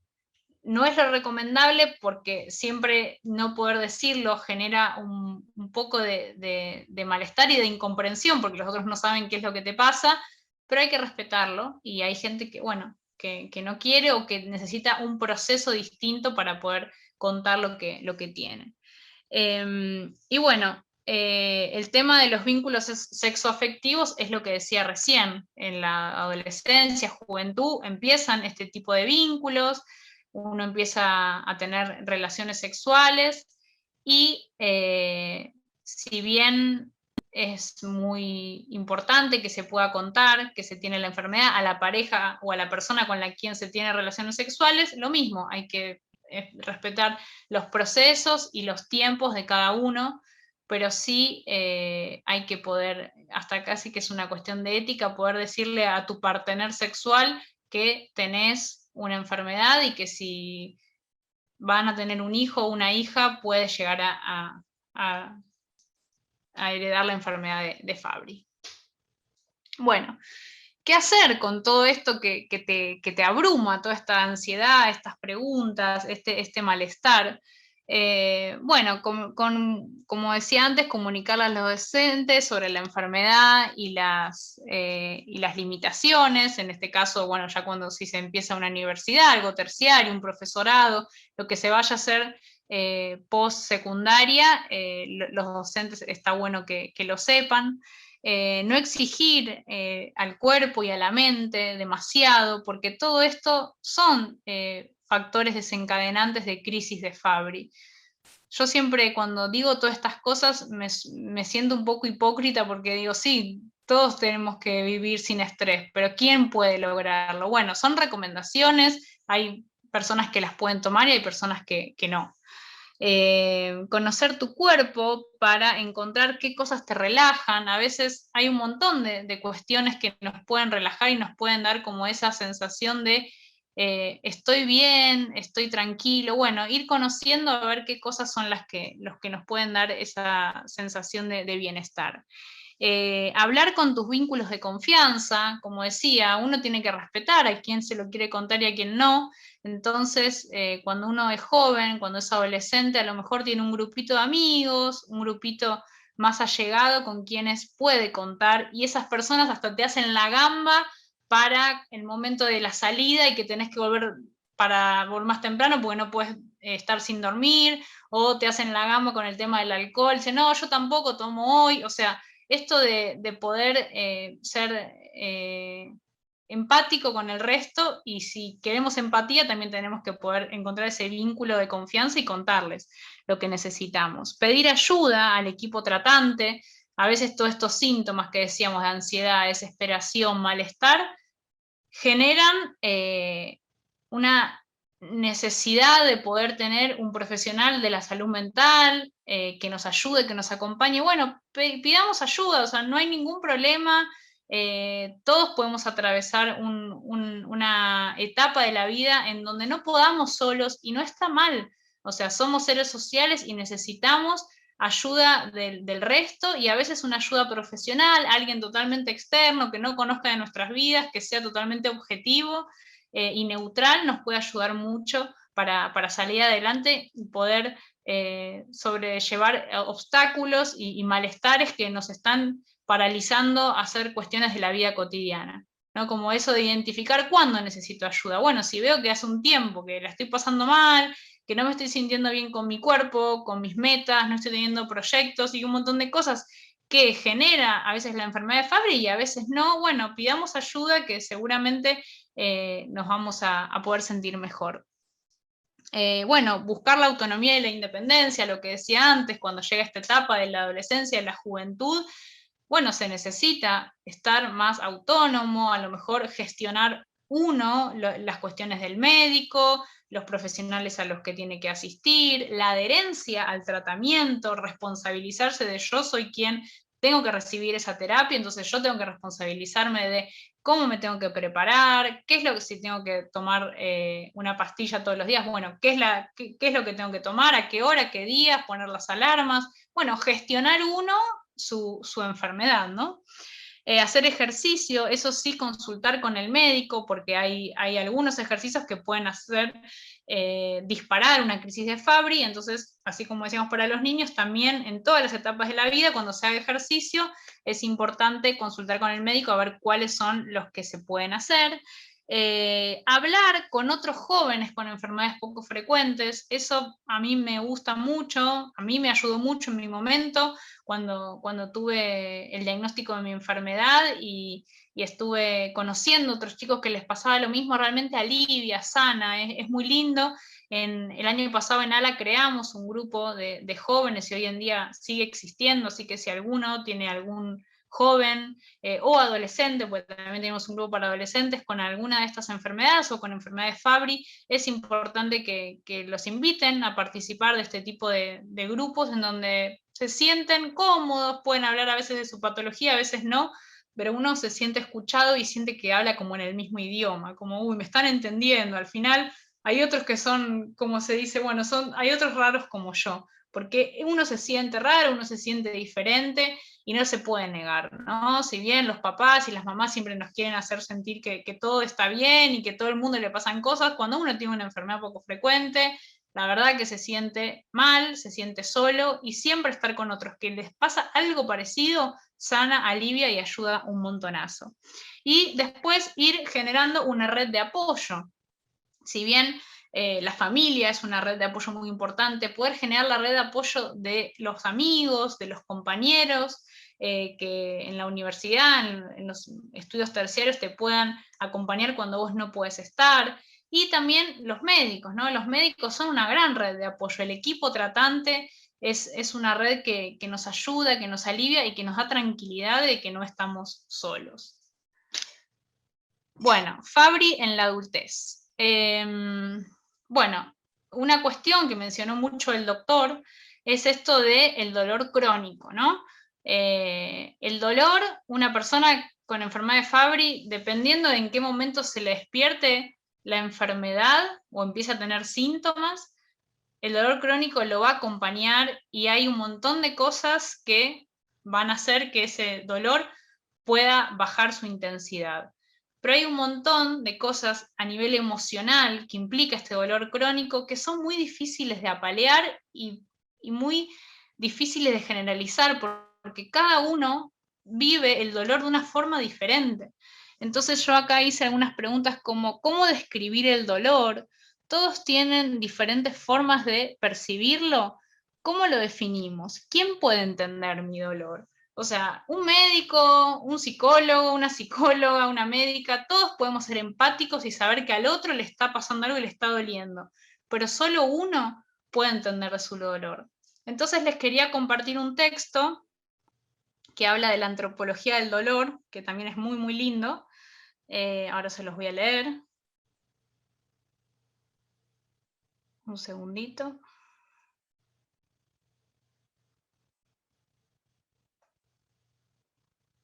No es lo recomendable porque siempre no poder decirlo genera un poco de malestar y de incomprensión, porque los otros no saben qué es lo que te pasa, pero hay que respetarlo y hay gente que, bueno, que no quiere o que necesita un proceso distinto para poder contar lo que tiene. Y bueno, el tema de los vínculos sexoafectivos es lo que decía recién, en la adolescencia, juventud, empiezan este tipo de vínculos, uno empieza a tener relaciones sexuales y si bien es muy importante que se pueda contar que se tiene la enfermedad a la pareja o a la persona con la quien se tiene relaciones sexuales, lo mismo, hay que respetar los procesos y los tiempos de cada uno, pero sí hay que poder, hasta casi que es una cuestión de ética, poder decirle a tu partener sexual que tenés una enfermedad y que si van a tener un hijo o una hija puede llegar a, a heredar la enfermedad de Fabry. Bueno, ¿qué hacer con todo esto que te abruma, toda esta ansiedad, estas preguntas, este malestar? Bueno, como decía antes, comunicarle a los docentes sobre la enfermedad y las limitaciones, en este caso, bueno, ya cuando si se empieza una universidad, algo terciario, un profesorado, lo que se vaya a hacer post-secundaria, los docentes está bueno que lo sepan. No exigir al cuerpo y a la mente demasiado, porque todo esto son factores desencadenantes de crisis de Fabry. Yo siempre cuando digo todas estas cosas me siento un poco hipócrita porque digo, sí, todos tenemos que vivir sin estrés, pero ¿quién puede lograrlo? Bueno, son recomendaciones, hay personas que las pueden tomar y hay personas que no. Conocer tu cuerpo para encontrar qué cosas te relajan. A veces hay un montón de cuestiones que nos pueden relajar y nos pueden dar como esa sensación de estoy bien, estoy tranquilo. Bueno, ir conociendo a ver qué cosas son los que nos pueden dar esa sensación de bienestar. Hablar con tus vínculos de confianza, como decía, uno tiene que respetar a quien se lo quiere contar y a quien no. Entonces, cuando uno es joven, cuando es adolescente, a lo mejor tiene un grupito de amigos, un grupito más allegado con quienes puede contar, y esas personas hasta te hacen la gamba para el momento de la salida y que tenés que volver más temprano porque no puedes estar sin dormir, o te hacen la gamba con el tema del alcohol, dicen, no, yo tampoco tomo hoy, o sea, esto de poder ser empático con el resto, y si queremos empatía también tenemos que poder encontrar ese vínculo de confianza y contarles lo que necesitamos. Pedir ayuda al equipo tratante. A veces todos estos síntomas que decíamos de ansiedad, desesperación, malestar, generan una necesidad de poder tener un profesional de la salud mental que nos ayude, que nos acompañe. Bueno, pidamos ayuda, o sea, no hay ningún problema. Todos podemos atravesar una etapa de la vida en donde no podamos solos y no está mal. O sea, somos seres sociales y necesitamos ayuda del resto, y a veces una ayuda profesional, alguien totalmente externo que no conozca de nuestras vidas, que sea totalmente objetivo y neutral, nos puede ayudar mucho para salir adelante y poder sobrellevar obstáculos y malestares que nos están paralizando a hacer cuestiones de la vida cotidiana. ¿No? Como eso de identificar cuándo necesito ayuda. Bueno, si veo que hace un tiempo que la estoy pasando mal, que no me estoy sintiendo bien con mi cuerpo, con mis metas, no estoy teniendo proyectos y un montón de cosas que genera a veces la enfermedad de Fabry y a veces no, bueno, pidamos ayuda que seguramente nos vamos a poder sentir mejor. Bueno, buscar la autonomía y la independencia, lo que decía antes, cuando llega esta etapa de la adolescencia, de la juventud, bueno, se necesita estar más autónomo, a lo mejor gestionar uno las cuestiones del médico, los profesionales a los que tiene que asistir, la adherencia al tratamiento, responsabilizarse de yo soy quien tengo que recibir esa terapia, entonces yo tengo que responsabilizarme de cómo me tengo que preparar, qué es lo que si tengo que tomar una pastilla todos los días, bueno, qué es lo que tengo que tomar, a qué hora, qué días, poner las alarmas, bueno, gestionar uno su enfermedad, ¿no? Hacer ejercicio, eso sí, consultar con el médico, porque hay algunos ejercicios que pueden hacer disparar una crisis de Fabry, entonces, así como decíamos para los niños, también en todas las etapas de la vida, cuando se haga ejercicio, es importante consultar con el médico a ver cuáles son los que se pueden hacer. Hablar con otros jóvenes con enfermedades poco frecuentes, eso a mí me gusta mucho, a mí me ayudó mucho en mi momento, cuando tuve el diagnóstico de mi enfermedad y estuve conociendo otros chicos que les pasaba lo mismo, realmente alivia, sana, es muy lindo. El año pasado en ALA creamos un grupo de jóvenes y hoy en día sigue existiendo, así que si alguno tiene algún joven o adolescente, pues también tenemos un grupo para adolescentes con alguna de estas enfermedades o con enfermedades Fabry, es importante que los inviten a participar de este tipo de grupos en donde se sienten cómodos, pueden hablar a veces de su patología, a veces no, pero uno se siente escuchado y siente que habla como en el mismo idioma, como, uy, me están entendiendo. Al final hay otros que son, como se dice, bueno, hay otros raros como yo, porque uno se siente raro, uno se siente diferente y no se puede negar, ¿no? Si bien los papás y las mamás siempre nos quieren hacer sentir que todo está bien y que todo el mundo le pasan cosas, cuando uno tiene una enfermedad poco frecuente, la verdad que se siente mal, se siente solo, y siempre estar con otros que les pasa algo parecido sana, alivia y ayuda un montonazo. Y después ir generando una red de apoyo. Si bien la familia es una red de apoyo muy importante, poder generar la red de apoyo de los amigos, de los compañeros, que en la universidad, en los estudios terciarios te puedan acompañar cuando vos no puedes estar. Y también los médicos, ¿no? Los médicos son una gran red de apoyo. El equipo tratante es una red que nos ayuda, que nos alivia y que nos da tranquilidad de que no estamos solos. Bueno, Fabry en la adultez. Bueno, una cuestión que mencionó mucho el doctor es esto del dolor crónico, ¿no? El dolor, una persona con enfermedad de Fabry, dependiendo de en qué momento se le despierte la enfermedad o empieza a tener síntomas, el dolor crónico lo va a acompañar y hay un montón de cosas que van a hacer que ese dolor pueda bajar su intensidad. Pero hay un montón de cosas a nivel emocional que implica este dolor crónico que son muy difíciles de apalear y muy difíciles de generalizar porque cada uno vive el dolor de una forma diferente. Entonces yo acá hice algunas preguntas como ¿cómo describir el dolor? Todos tienen diferentes formas de percibirlo. ¿Cómo lo definimos? ¿Quién puede entender mi dolor? O sea, un médico, un psicólogo, una psicóloga, una médica, todos podemos ser empáticos y saber que al otro le está pasando algo y le está doliendo, pero solo uno puede entender su dolor. Entonces les quería compartir un texto que habla de la antropología del dolor, que también es muy, muy lindo. Ahora se los voy a leer. Un segundito.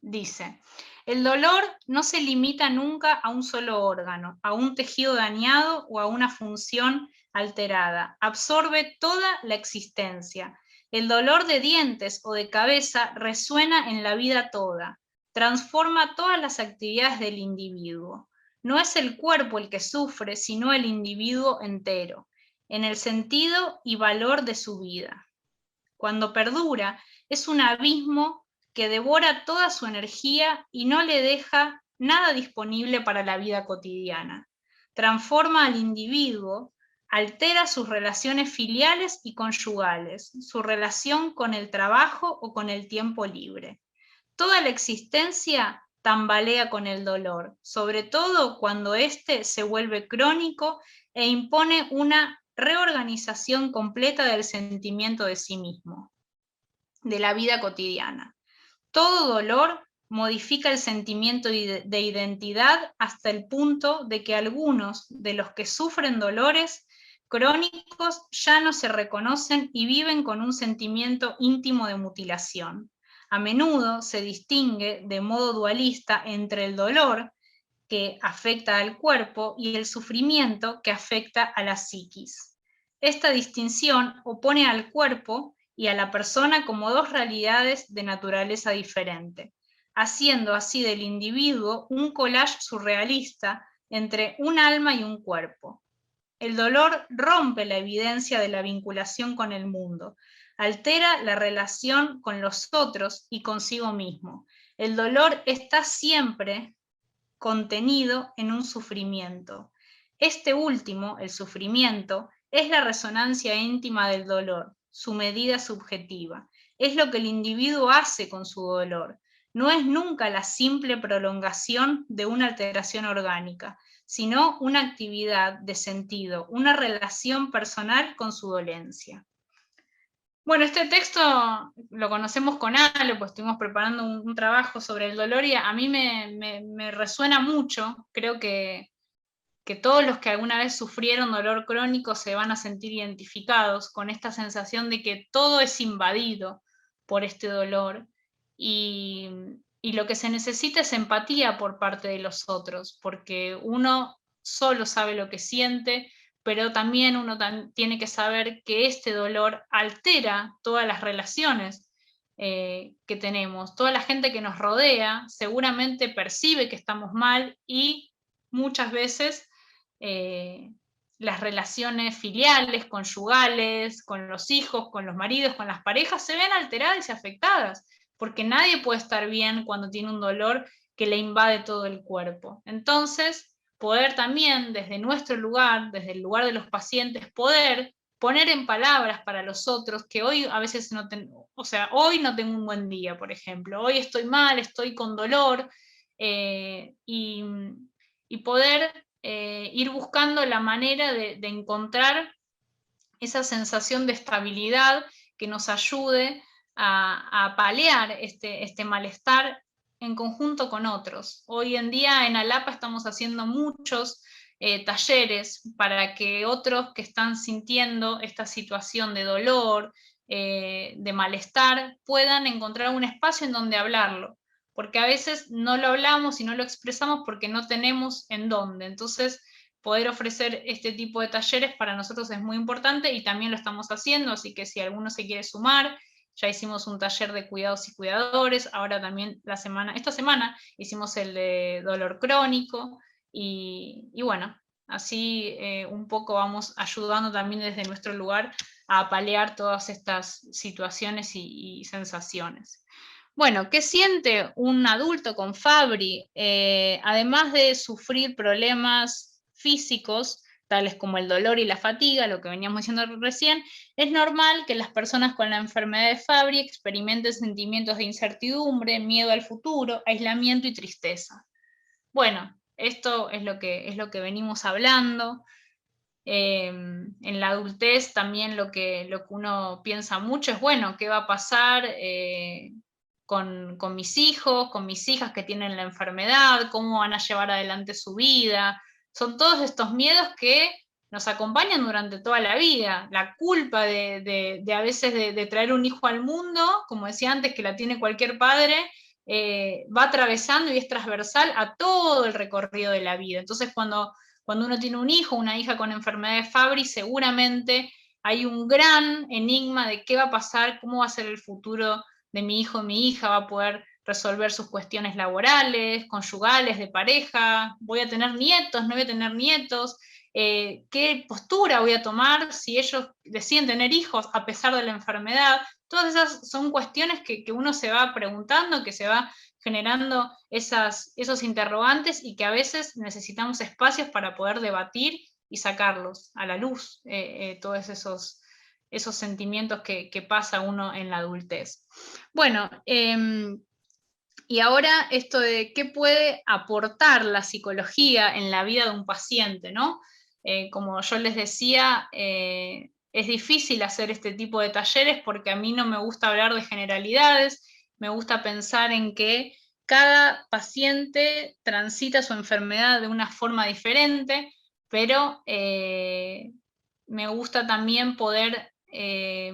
Dice, el dolor no se limita nunca a un solo órgano, a un tejido dañado o a una función alterada. Absorbe toda la existencia. El dolor de dientes o de cabeza resuena en la vida toda. Transforma todas las actividades del individuo. No es el cuerpo el que sufre, sino el individuo entero, en el sentido y valor de su vida. Cuando perdura, es un abismo que devora toda su energía y no le deja nada disponible para la vida cotidiana. Transforma al individuo, altera sus relaciones filiales y conyugales, su relación con el trabajo o con el tiempo libre. Toda la existencia tambalea con el dolor, sobre todo cuando éste se vuelve crónico e impone una reorganización completa del sentimiento de sí mismo, de la vida cotidiana. Todo dolor modifica el sentimiento de identidad hasta el punto de que algunos de los que sufren dolores crónicos ya no se reconocen y viven con un sentimiento íntimo de mutilación. A menudo se distingue de modo dualista entre el dolor que afecta al cuerpo y el sufrimiento que afecta a la psiquis. Esta distinción opone al cuerpo y a la persona como dos realidades de naturaleza diferente, haciendo así del individuo un collage surrealista entre un alma y un cuerpo. El dolor rompe la evidencia de la vinculación con el mundo, altera la relación con los otros y consigo mismo. El dolor está siempre contenido en un sufrimiento. Este último, el sufrimiento, es la resonancia íntima del dolor, su medida subjetiva. Es lo que el individuo hace con su dolor. No es nunca la simple prolongación de una alteración orgánica, sino una actividad de sentido, una relación personal con su dolencia. Bueno, este texto lo conocemos con Ale, pues estuvimos preparando un trabajo sobre el dolor y a mí me resuena mucho. Creo que todos los que alguna vez sufrieron dolor crónico se van a sentir identificados con esta sensación de que todo es invadido, por este dolor, y lo que se necesita es empatía por parte de los otros, porque uno solo sabe lo que siente, pero también uno tiene que saber que este dolor altera todas las relaciones que tenemos. Toda la gente que nos rodea seguramente percibe que estamos mal y muchas veces las relaciones filiales, conyugales, con los hijos, con los maridos, con las parejas, se ven alteradas y afectadas, porque nadie puede estar bien cuando tiene un dolor que le invade todo el cuerpo. Entonces, poder también desde nuestro lugar, desde el lugar de los pacientes, poder poner en palabras para los otros que hoy a veces no tengo, o sea, hoy no tengo un buen día, por ejemplo, hoy estoy mal, estoy con dolor, y poder ir buscando la manera de encontrar esa sensación de estabilidad que nos ayude a paliar este malestar en conjunto con otros. Hoy en día en ALAPA estamos haciendo muchos talleres para que otros que están sintiendo esta situación de dolor, de malestar, puedan encontrar un espacio en donde hablarlo, porque a veces no lo hablamos y no lo expresamos porque no tenemos en dónde. Entonces, poder ofrecer este tipo de talleres para nosotros es muy importante y también lo estamos haciendo, así que si alguno se quiere sumar, ya hicimos un taller de cuidados y cuidadores, ahora también esta semana hicimos el de dolor crónico, y bueno, así un poco vamos ayudando también desde nuestro lugar a paliar todas estas situaciones y sensaciones. Bueno, ¿qué siente un adulto con Fabry? Además de sufrir problemas físicos, tales como el dolor y la fatiga, lo que veníamos diciendo recién, es normal que las personas con la enfermedad de Fabry experimenten sentimientos de incertidumbre, miedo al futuro, aislamiento y tristeza. Bueno, esto es lo que venimos hablando. En la adultez también lo que uno piensa mucho es, bueno, ¿qué va a pasar con mis hijos, con mis hijas que tienen la enfermedad? ¿Cómo van a llevar adelante su vida? Son todos estos miedos que nos acompañan durante toda la vida. La culpa de a veces de traer un hijo al mundo, como decía antes, que la tiene cualquier padre, va atravesando y es transversal a todo el recorrido de la vida. Entonces, cuando uno tiene un hijo, una hija con enfermedad de Fabry, seguramente hay un gran enigma de qué va a pasar, cómo va a ser el futuro de mi hijo o mi hija, va a poder resolver sus cuestiones laborales, conyugales, de pareja, voy a tener nietos, no voy a tener nietos, qué postura voy a tomar si ellos deciden tener hijos a pesar de la enfermedad. Todas esas son cuestiones que uno se va preguntando, que se va generando esos interrogantes y que a veces necesitamos espacios para poder debatir y sacarlos a la luz, todos esos sentimientos que pasa uno en la adultez. Bueno, y ahora esto de qué puede aportar la psicología en la vida de un paciente, ¿no? Como yo les decía, es difícil hacer este tipo de talleres porque a mí no me gusta hablar de generalidades, me gusta pensar en que cada paciente transita su enfermedad de una forma diferente, pero me gusta también poder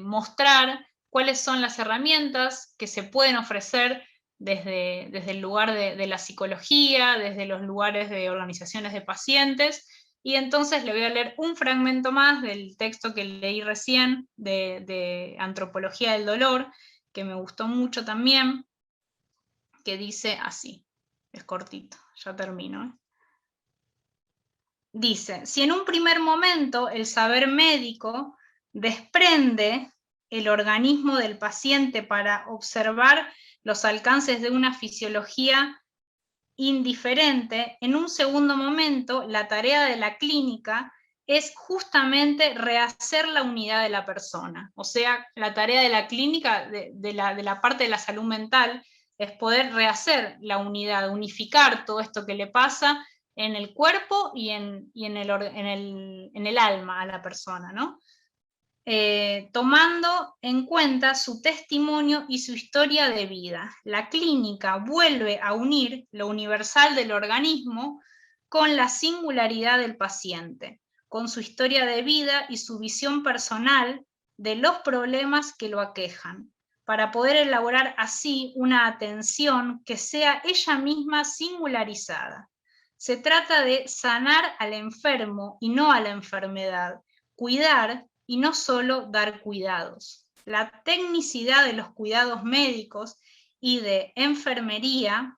mostrar cuáles son las herramientas que se pueden ofrecer desde el lugar de la psicología, desde los lugares de organizaciones de pacientes, y entonces le voy a leer un fragmento más del texto que leí recién de Antropología del Dolor, que me gustó mucho también, que dice así, es cortito, ya termino. Dice, si en un primer momento el saber médico desprende el organismo del paciente para observar los alcances de una fisiología indiferente, en un segundo momento la tarea de la clínica es justamente rehacer la unidad de la persona. O sea, la tarea de la clínica, de la parte de la salud mental, es poder rehacer la unidad, unificar todo esto que le pasa en el cuerpo y en el alma a la persona, ¿no? Tomando en cuenta su testimonio y su historia de vida. La clínica vuelve a unir lo universal del organismo con la singularidad del paciente, con su historia de vida y su visión personal de los problemas que lo aquejan, para poder elaborar así una atención que sea ella misma singularizada. Se trata de sanar al enfermo y no a la enfermedad, cuidar y no solo dar cuidados. La tecnicidad de los cuidados médicos y de enfermería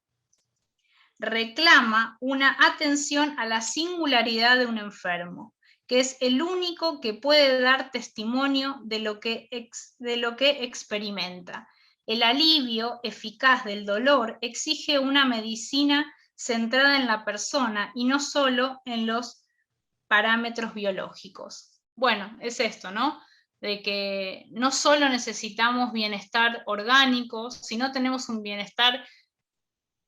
reclama una atención a la singularidad de un enfermo, que es el único que puede dar testimonio de lo que experimenta. El alivio eficaz del dolor exige una medicina centrada en la persona y no solo en los parámetros biológicos. Bueno, es esto, ¿no? De que no solo necesitamos bienestar orgánico, si no tenemos un bienestar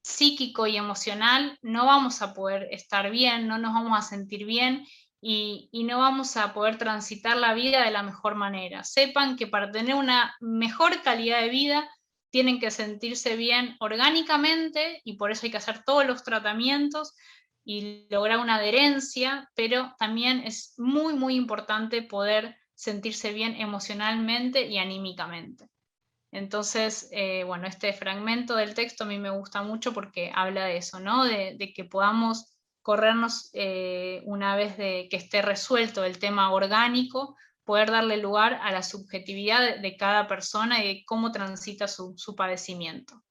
psíquico y emocional, no vamos a poder estar bien, no nos vamos a sentir bien y no vamos a poder transitar la vida de la mejor manera. Sepan que para tener una mejor calidad de vida tienen que sentirse bien orgánicamente y por eso hay que hacer todos los tratamientos y lograr una adherencia, pero también es muy, muy importante poder sentirse bien emocionalmente y anímicamente. Entonces, bueno, este fragmento del texto a mí me gusta mucho porque habla de eso, ¿no? De que podamos corrernos una vez de que esté resuelto el tema orgánico, poder darle lugar a la subjetividad de cada persona y de cómo transita su padecimiento.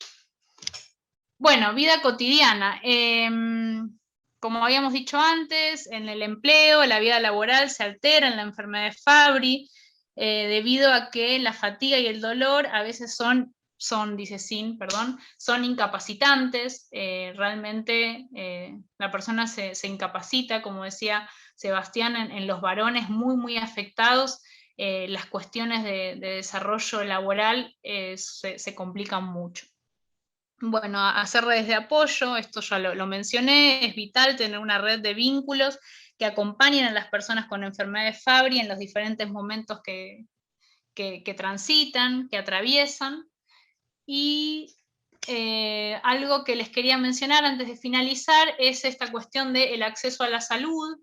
Bueno, vida cotidiana. Como habíamos dicho antes, en el empleo, la vida laboral se altera en la enfermedad de Fabry, debido a que la fatiga y el dolor a veces son incapacitantes. Realmente la persona se incapacita, como decía Sebastián, en los varones muy, muy afectados. Las cuestiones de desarrollo laboral se complican mucho. Bueno, hacer redes de apoyo, esto ya lo mencioné, es vital tener una red de vínculos que acompañen a las personas con enfermedad de Fabry en los diferentes momentos que transitan, que atraviesan. Y algo que les quería mencionar antes de finalizar es esta cuestión del acceso a la salud.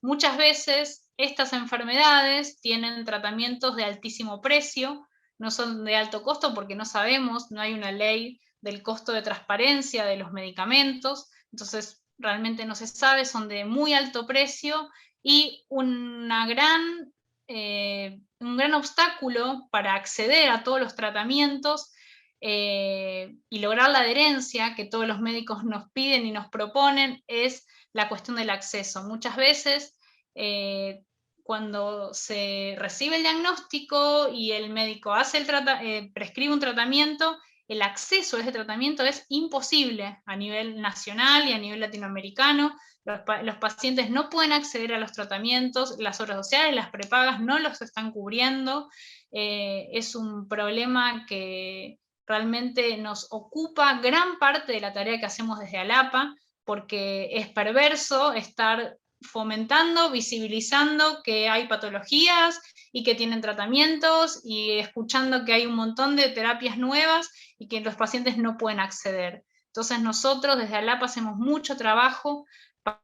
Muchas veces estas enfermedades tienen tratamientos de altísimo precio, no son de alto costo porque no sabemos, no hay una ley del costo de transparencia de los medicamentos, entonces realmente no se sabe, son de muy alto precio y un gran obstáculo para acceder a todos los tratamientos y lograr la adherencia que todos los médicos nos piden y nos proponen es la cuestión del acceso. Muchas veces cuando se recibe el diagnóstico y el médico prescribe un tratamiento, el acceso a ese tratamiento es imposible a nivel nacional y a nivel latinoamericano. Los pacientes no pueden acceder a los tratamientos, las obras sociales, las prepagas no los están cubriendo. Es un problema que realmente nos ocupa gran parte de la tarea que hacemos desde ALAPA, porque es perverso estar fomentando, visibilizando que hay patologías y que tienen tratamientos y escuchando que hay un montón de terapias nuevas y que los pacientes no pueden acceder. Entonces nosotros desde ALAPA hacemos mucho trabajo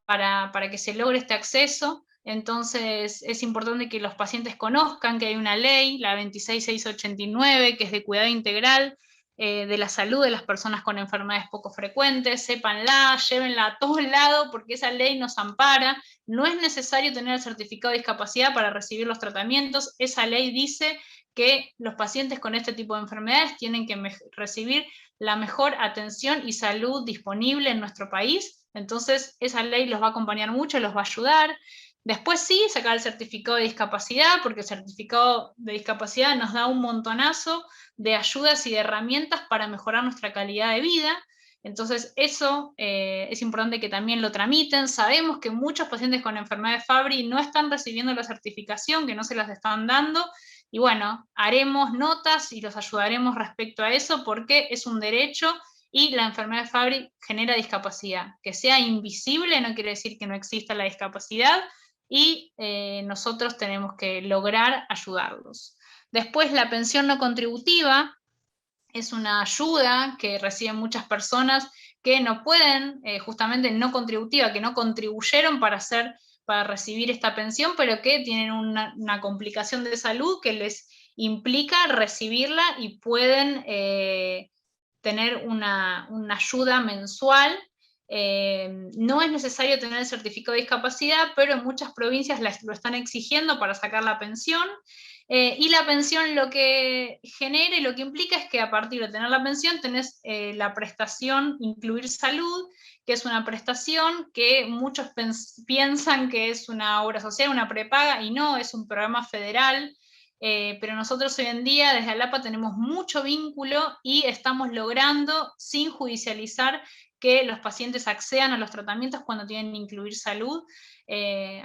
para que se logre este acceso. Entonces es importante que los pacientes conozcan que hay una ley, la 26689, que es de cuidado integral de la salud de las personas con enfermedades poco frecuentes. Sépanla, llévenla a todos lados porque esa ley nos ampara. No es necesario tener el certificado de discapacidad para recibir los tratamientos. Esa ley dice que los pacientes con este tipo de enfermedades tienen que recibir la mejor atención y salud disponible en nuestro país. Entonces esa ley los va a acompañar mucho, los va a ayudar. Después sí, sacar el certificado de discapacidad, porque el certificado de discapacidad nos da un montonazo de ayudas y de herramientas para mejorar nuestra calidad de vida. Entonces eso es importante que también lo tramiten. Sabemos que muchos pacientes con enfermedad de Fabry no están recibiendo la certificación, que no se las están dando, y bueno, haremos notas y los ayudaremos respecto a eso porque es un derecho y la enfermedad de Fabry genera discapacidad. Que sea invisible no quiere decir que no exista la discapacidad y nosotros tenemos que lograr ayudarlos. Después, la pensión no contributiva es una ayuda que reciben muchas personas que no pueden, justamente no contributiva, que no contribuyeron para recibir esta pensión, pero que tienen una complicación de salud que les implica recibirla y pueden tener una ayuda mensual. No es necesario tener el certificado de discapacidad, pero en muchas provincias lo están exigiendo para sacar la pensión. Y la pensión lo que genera y lo que implica es que a partir de tener la pensión tenés la prestación Incluir Salud, que es una prestación que muchos piensan que es una obra social, una prepaga, y no, es un programa federal. Pero nosotros hoy en día desde ALAPA tenemos mucho vínculo y estamos logrando, sin judicializar, que los pacientes accedan a los tratamientos cuando tienen Incluir Salud.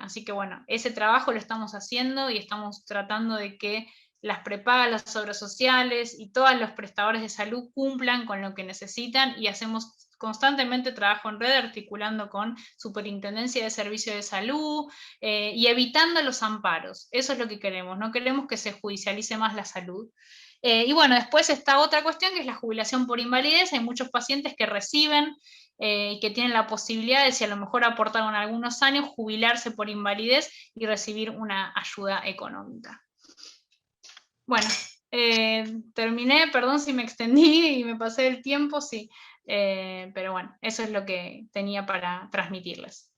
Así que bueno, ese trabajo lo estamos haciendo y estamos tratando de que las prepagas, las obras sociales y todos los prestadores de salud cumplan con lo que necesitan, y hacemos constantemente trabajo en red articulando con Superintendencia de Servicios de Salud y evitando los amparos. Eso es lo que queremos, no queremos que se judicialice más la salud. Y bueno, después está otra cuestión que es la jubilación por invalidez. Hay muchos pacientes que reciben que tienen la posibilidad de, si a lo mejor aportaron algunos años, jubilarse por invalidez y recibir una ayuda económica. Bueno, terminé, perdón si me extendí y me pasé el tiempo, sí, pero bueno, eso es lo que tenía para transmitirles.